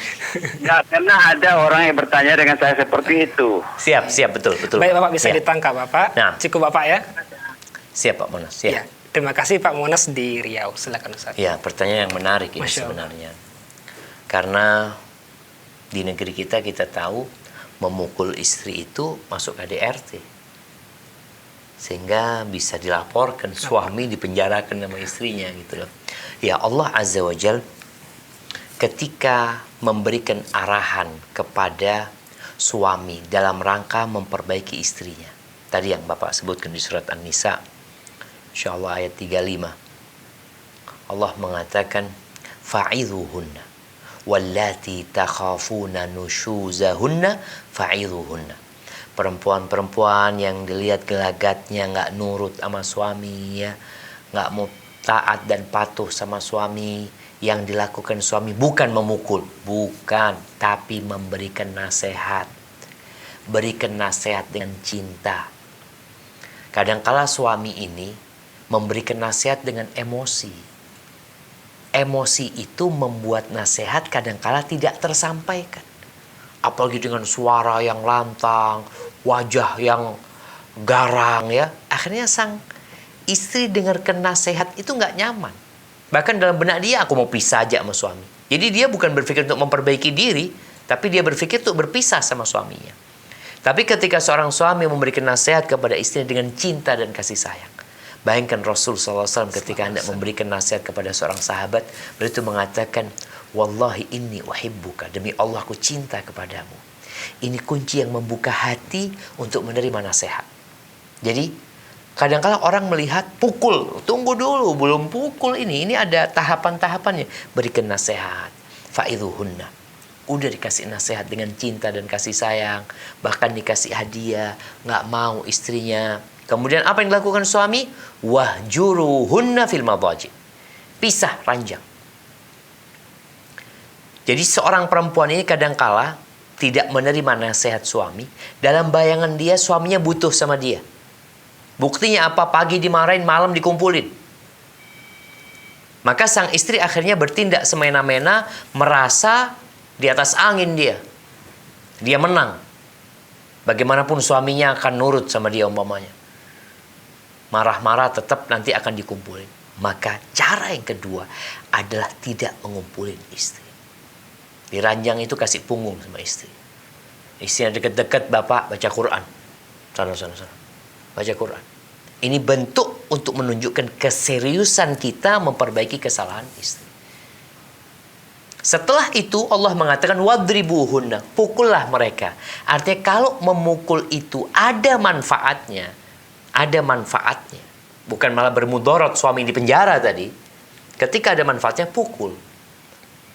Ya, karena ada orang yang bertanya dengan saya seperti itu. Siap, betul. Baik Bapak, bisa Ya. ditangkap Bapak. Nah. Cukup Bapak ya. Siap Pak Monas. Ya. Terima kasih Pak Monas di Riau. Silakan Ustaz. Ya, pertanyaan yang menarik ini Masya Allah. sebenarnya. Karena di negeri kita tahu memukul istri itu masuk KDRT. Sehingga bisa dilaporkan suami dipenjarakan sama istrinya gitu loh. Ya Allah Azza wa Jal ketika memberikan arahan kepada suami dalam rangka memperbaiki istrinya. Tadi yang Bapak sebutkan di surat An-Nisa, insyaallah ayat 35. Allah mengatakan fa'idhuhunna wallati takhafuna nushuzahunna fa'idhuhunna. Perempuan-perempuan yang dilihat gelagatnya nggak nurut sama suami, ya, nggak mau taat dan patuh sama suami, yang dilakukan suami bukan memukul, bukan, tapi memberikan nasihat. Berikan nasihat dengan cinta. Kadangkala suami ini memberikan nasihat dengan emosi. Emosi itu membuat nasihat kadangkala tidak tersampaikan. Apalagi dengan suara yang lantang, wajah yang garang, ya. Akhirnya sang istri dengarkan nasihat itu nggak nyaman. Bahkan dalam benak dia, aku mau pisah aja sama suami. Jadi dia bukan berpikir untuk memperbaiki diri, tapi dia berpikir untuk berpisah sama suaminya. Tapi ketika seorang suami memberikan nasihat kepada istrinya dengan cinta dan kasih sayang. Bayangkan Rasul SAW ketika hendak memberikan nasihat kepada seorang sahabat, beliau itu mengatakan, Wallahi inni uhibbuka, demi Allah aku cinta kepadamu. Ini kunci yang membuka hati untuk menerima nasihat. Jadi kadang-kadang orang melihat pukul, tunggu dulu, belum pukul ini ada tahapan-tahapannya. Berikan nasihat, fa'idhuhunna. Udah dikasih nasihat dengan cinta dan kasih sayang, bahkan dikasih hadiah, nggak mau istrinya. Kemudian apa yang dilakukan suami? Wahjuruhunna fil madaji. Pisah ranjang. Jadi seorang perempuan ini kadangkala tidak menerima nasihat suami. Dalam bayangan dia suaminya butuh sama dia. Buktinya apa? Pagi dimarahin, malam dikumpulin. Maka sang istri akhirnya bertindak semena-mena, merasa di atas angin dia. Dia menang. Bagaimanapun suaminya akan nurut sama dia umpamanya. Marah-marah tetap nanti akan dikumpulin. Maka cara yang kedua adalah tidak mengumpulin istri. Di ranjang itu kasih punggung sama istri. Istrinya deket-deket, bapak baca Quran. Sana. Baca Quran. Ini bentuk untuk menunjukkan keseriusan kita memperbaiki kesalahan istri. Setelah itu Allah mengatakan wadribuhunna, pukullah mereka. Artinya kalau memukul itu ada manfaatnya. Bukan malah bermudarat suami di penjara tadi. Ketika ada manfaatnya pukul.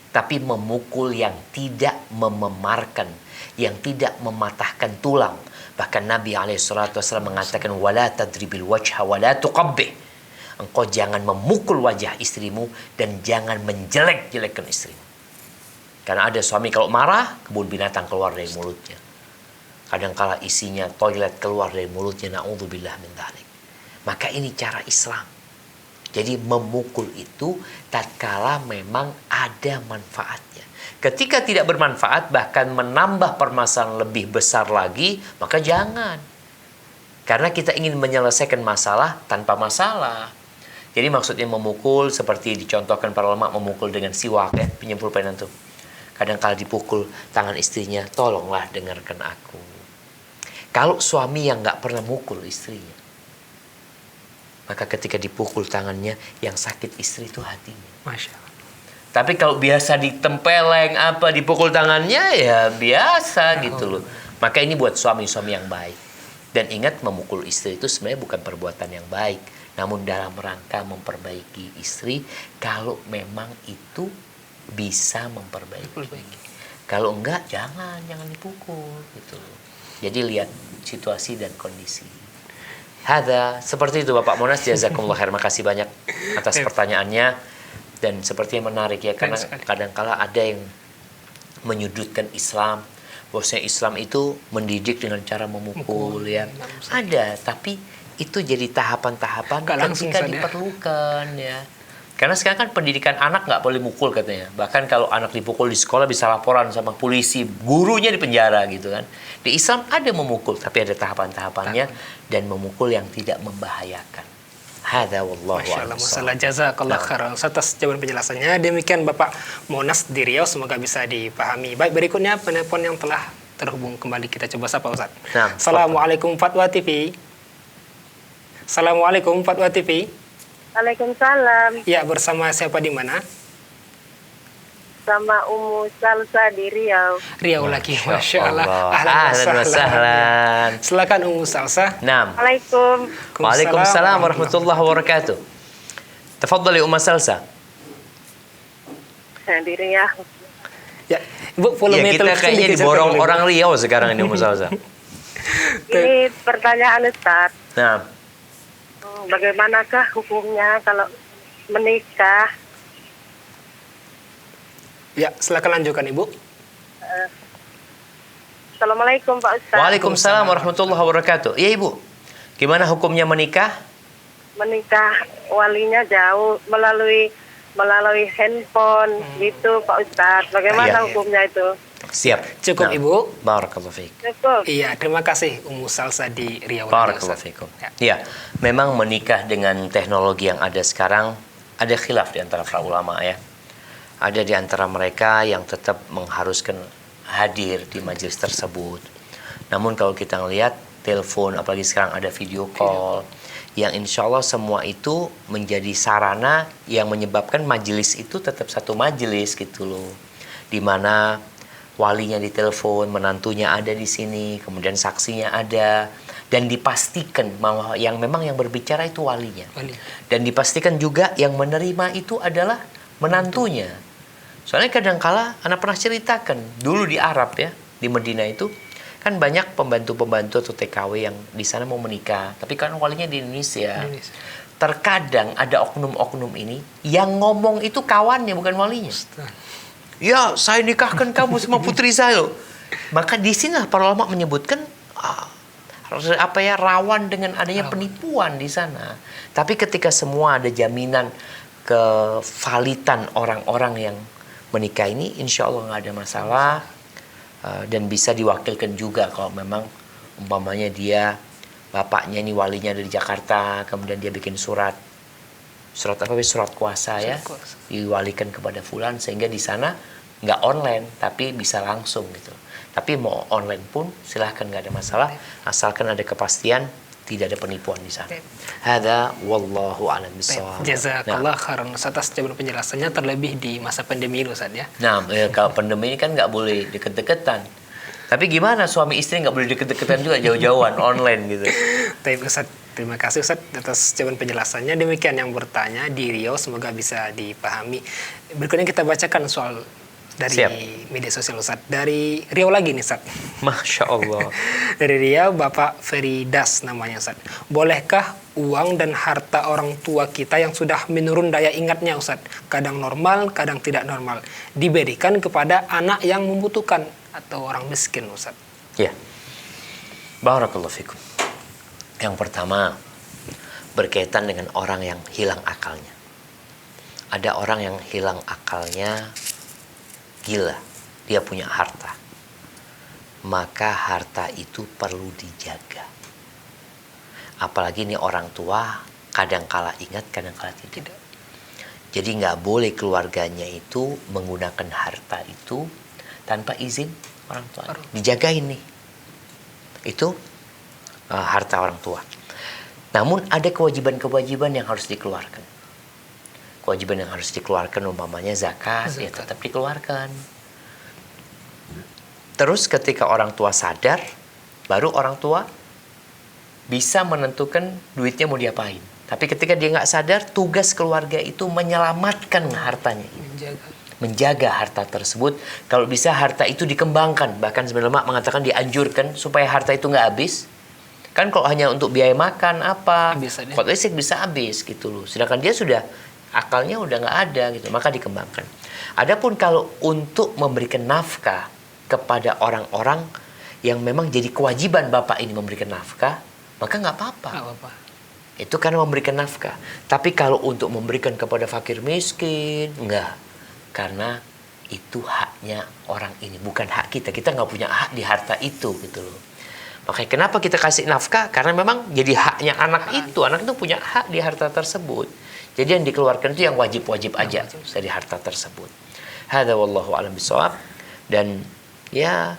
Tapi memukul yang tidak mememarkan, yang tidak mematahkan tulang. Bahkan Nabi SAW mengatakan wala tadribil wajha wala tuqabbih. Engkau jangan memukul wajah istrimu dan jangan menjelek-jelekkan istrimu. Karena ada suami kalau marah, kebun binatang keluar dari mulutnya. Kadangkala isinya toilet keluar dari mulutnya, na'udzubillah min dzalik. Maka ini cara Islam. Jadi memukul itu tatkala memang ada manfaatnya. Ketika tidak bermanfaat bahkan menambah permasalahan lebih besar lagi, maka jangan. Karena kita ingin menyelesaikan masalah tanpa masalah. Jadi maksudnya memukul seperti dicontohkan para ulama, memukul dengan siwak, ya, penyempul penentu. Kadang-kala dipukul tangan istrinya, tolonglah dengarkan aku. Kalau suami yang nggak pernah mukul istrinya, maka ketika dipukul tangannya, yang sakit istri itu hatinya. Masya Allah. Tapi kalau biasa ditempeleng dipukul tangannya, ya biasa gitu loh. Maka ini buat suami-suami yang baik. Dan ingat, memukul istri itu sebenarnya bukan perbuatan yang baik, namun dalam rangka memperbaiki istri, kalau memang itu bisa memperbaiki. Kalau enggak, jangan dipukul gitu loh. Jadi lihat situasi dan kondisi. Hada, seperti itu Bapak Monas, jazakumullah khair. Makasih banyak atas pertanyaannya. Dan seperti yang menarik ya, karena kadangkala ada yang menyudutkan Islam. Bahwasanya Islam itu mendidik dengan cara memukul ya. Ada, tapi itu jadi tahapan-tahapan ketika diperlukan ya. Karena sekarang kan pendidikan anak nggak boleh mukul katanya. Bahkan kalau anak dipukul di sekolah bisa laporan sama polisi, gurunya di penjara gitu kan. Di Islam ada memukul, tapi ada tahapan-tahapannya dan memukul yang tidak membahayakan. Hadza wallahu Masya Allah, a'lam. masalah jazakallah khairan Ustaz atas jawaban penjelasannya. Demikian Bapak Monas di Riau, semoga bisa dipahami. Baik, berikutnya penelpon yang telah terhubung kembali kita coba sapa Ustaz. Nah, Assalamualaikum Fatwa TV. Assalamualaikum Fatwa TV. Waalaikumsalam. Ya, bersama siapa di mana? Sama Umu Salsa di Riau. Riau lagi, Masya Allah. Ahlan wa sahlan. Silakan Ummu Salsa. Naam. Assalamualaikum. Waalaikumsalam warahmatullahi wabarakatuh. Tafadhali Umma Salsa. Di Riau. Ya, Ibu Ya, volume kita telepon kayaknya digeser diborong dulu. orang Riau sekarang ini Umma Salsa. Ini pertanyaan Ustaz. Nah, Bagaimanakah hukumnya kalau menikah? Ya, silakan lanjutkan Ibu. Assalamualaikum Pak Ustaz. Waalaikumsalam warahmatullahi wabarakatuh. Ya Ibu, gimana hukumnya menikah? Menikah walinya jauh melalui handphone gitu Pak Ustaz. Bagaimana Iya. hukumnya itu? Siap. Cukup, Nah, Ibu. Barakallahu fiik. Cukup. Iya, terima kasih Ummu Salsa di Riau. Barakallahu Ustaz. fikum. Ya. Ya, memang menikah dengan teknologi yang ada sekarang ada khilaf di antara para ulama ya. Ada di antara mereka yang tetap mengharuskan hadir di majelis tersebut. Namun kalau kita ngelihat telepon, apalagi sekarang ada video call, yang insya Allah semua itu menjadi sarana yang menyebabkan majelis itu tetap satu majelis gitu loh. Dimana walinya ditelepon, menantunya ada di sini, kemudian saksinya ada, dan dipastikan bahwa yang memang yang berbicara itu walinya. Wali. Dan dipastikan juga yang menerima itu adalah menantunya. Soalnya kadangkala anak pernah ceritakan dulu di Arab ya, di Medina itu kan banyak pembantu-pembantu atau TKW yang di sana mau menikah, tapi kan walinya di Indonesia. Terkadang ada oknum-oknum ini yang ngomong itu kawannya bukan walinya. Ya, saya nikahkan kamu sama putri saya loh. Maka di sini para ulama menyebutkan rawan dengan adanya penipuan di sana. Tapi ketika semua ada jaminan kevalitan orang-orang yang menikah ini, insya Allah nggak ada masalah. Dan bisa diwakilkan juga kalau memang umpamanya dia bapaknya ini walinya dari Jakarta, kemudian dia bikin surat kuasa ya, diwalikan kepada fulan, sehingga di sana nggak online tapi bisa langsung gitu. Tapi mau online pun silahkan, nggak ada masalah, asalkan ada kepastian tidak ada penipuan di sana. Hada wallahu a'lam bishawab. Jazakallah khairan atas jawaban penjelasannya, terlebih di masa pandemi ini Ustaz ya. Nah, kalau pandemi ini kan nggak boleh deket-deketan. Tapi gimana suami istri nggak boleh deket-deketan juga, jauh-jauhan online gitu. Baik Ustaz, terima kasih Ustaz atas jawaban penjelasannya. Demikian yang bertanya di Riau, semoga bisa dipahami. Berikutnya kita bacakan soal dari Siap. media sosial Ustaz. Dari Riau lagi nih Ustaz. Masya Allah. Dari Riau, Bapak Feridas namanya Ustaz. Bolehkah uang dan harta orang tua kita yang sudah menurun daya ingatnya Ustaz, kadang normal, kadang tidak normal, diberikan kepada anak yang membutuhkan atau orang miskin Ustaz? Ya. Barakallahu fikum. Yang pertama, berkaitan dengan orang yang hilang akalnya. Ada orang yang hilang akalnya, gila, dia punya harta. Maka harta itu perlu dijaga. Apalagi ini orang tua, kadang-kala ingat, kadang-kala tidak. Jadi nggak boleh keluarganya itu menggunakan harta itu tanpa izin orang tua. Dijagain nih. Itu harta orang tua. Namun ada kewajiban-kewajiban yang harus dikeluarkan. Kewajiban yang harus dikeluarkan umpamanya zakat, ya tetap dikeluarkan. Terus ketika orang tua sadar, baru orang tua bisa menentukan duitnya mau diapain. Tapi ketika dia nggak sadar, tugas keluarga itu menyelamatkan hartanya ini. Menjaga harta tersebut. Kalau bisa harta itu dikembangkan. Bahkan sebenarnya mengatakan dianjurkan supaya harta itu nggak habis. Kan kalau hanya untuk biaya makan apa, kota listrik bisa habis gitu loh. Sedangkan dia sudah akalnya udah nggak ada gitu, maka dikembangkan. Adapun kalau untuk memberikan nafkah kepada orang-orang yang memang jadi kewajiban bapak ini memberikan nafkah, maka nggak apa-apa. Itu karena memberikan nafkah. Tapi kalau untuk memberikan kepada fakir miskin, enggak. Karena itu haknya orang ini, bukan hak kita. Kita nggak punya hak di harta itu gitu loh. Makanya kenapa kita kasih nafkah? Karena memang jadi haknya anak itu. Anak itu punya hak di harta tersebut. Jadi yang dikeluarkan itu yang wajib-wajib aja dari harta tersebut. Hadza wallahu a'lam bishawab. Dan ya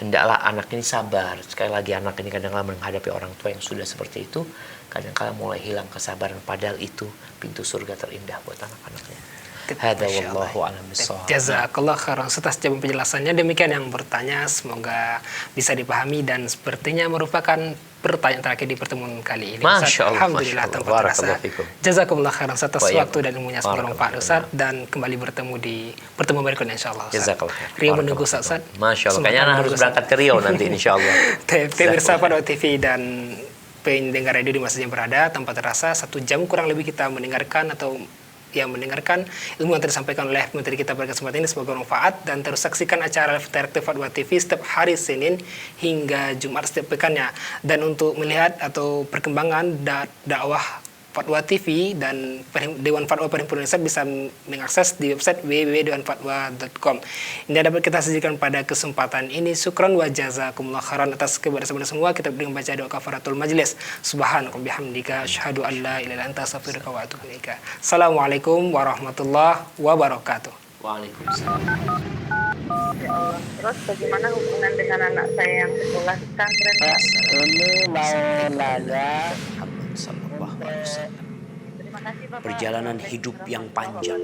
hendaklah anak ini sabar. Sekali lagi anak ini kadang-kadang menghadapi orang tua yang sudah seperti itu, kadang-kadang mulai hilang kesabaran, padahal itu pintu surga terindah buat anak-anaknya. Hadza wallahu a'lam bishawab. Jazakallah khairan atas jawaban penjelasannya. Demikian yang bertanya, semoga bisa dipahami dan sepertinya merupakan pertanyaan terakhir di pertemuan kali ini. Masya Allah, Alhamdulillah, Masya Allah. tanpa terasa. Jazakumullah khairan atas Wa waktu dan ilmunya, semoga bermanfaat Ustaz, dan kembali bertemu di pertemuan berikutnya insyaallah. Jazakallah khair. Rio menunggu Ustaz. Masya Allah, kayaknya anak harus berangkat ke Rio nanti insyaallah. Pemirsa Fatwa TV dan pendengar radio di masjid yang berada, tanpa terasa 1 jam kurang lebih kita mendengarkan ilmu yang disampaikan oleh menteri kita pada kesempatan ini, semoga bermanfaat, dan terus saksikan acara live interaktif Fatwa TV setiap hari Senin hingga Jumat setiap pekannya. Dan untuk melihat atau perkembangan dakwah Fatwa TV dan Dewan Fatwa Perhimpunan Indonesia bisa mengakses di website www.dewanfatwa.com. Ini dapat kita sajikan pada kesempatan ini. Syukran wa jazakumullah khairan atas kebersamaan semua. Kita beri membaca doa kafaratul majlis. Subhanaka bihamdika asyhadu an la ilaha illa anta astaghfiruka wa atubu ilaika. Assalamualaikum warahmatullahi wabarakatuh. Waalaikumsalam. Ya Allah. Terus bagaimana hubungan dengan anak saya yang sekolah di pesantren? Ini mau nanya Sallallahu alaihi wasallam. Terima kasih Bapak. Perjalanan hidup yang panjang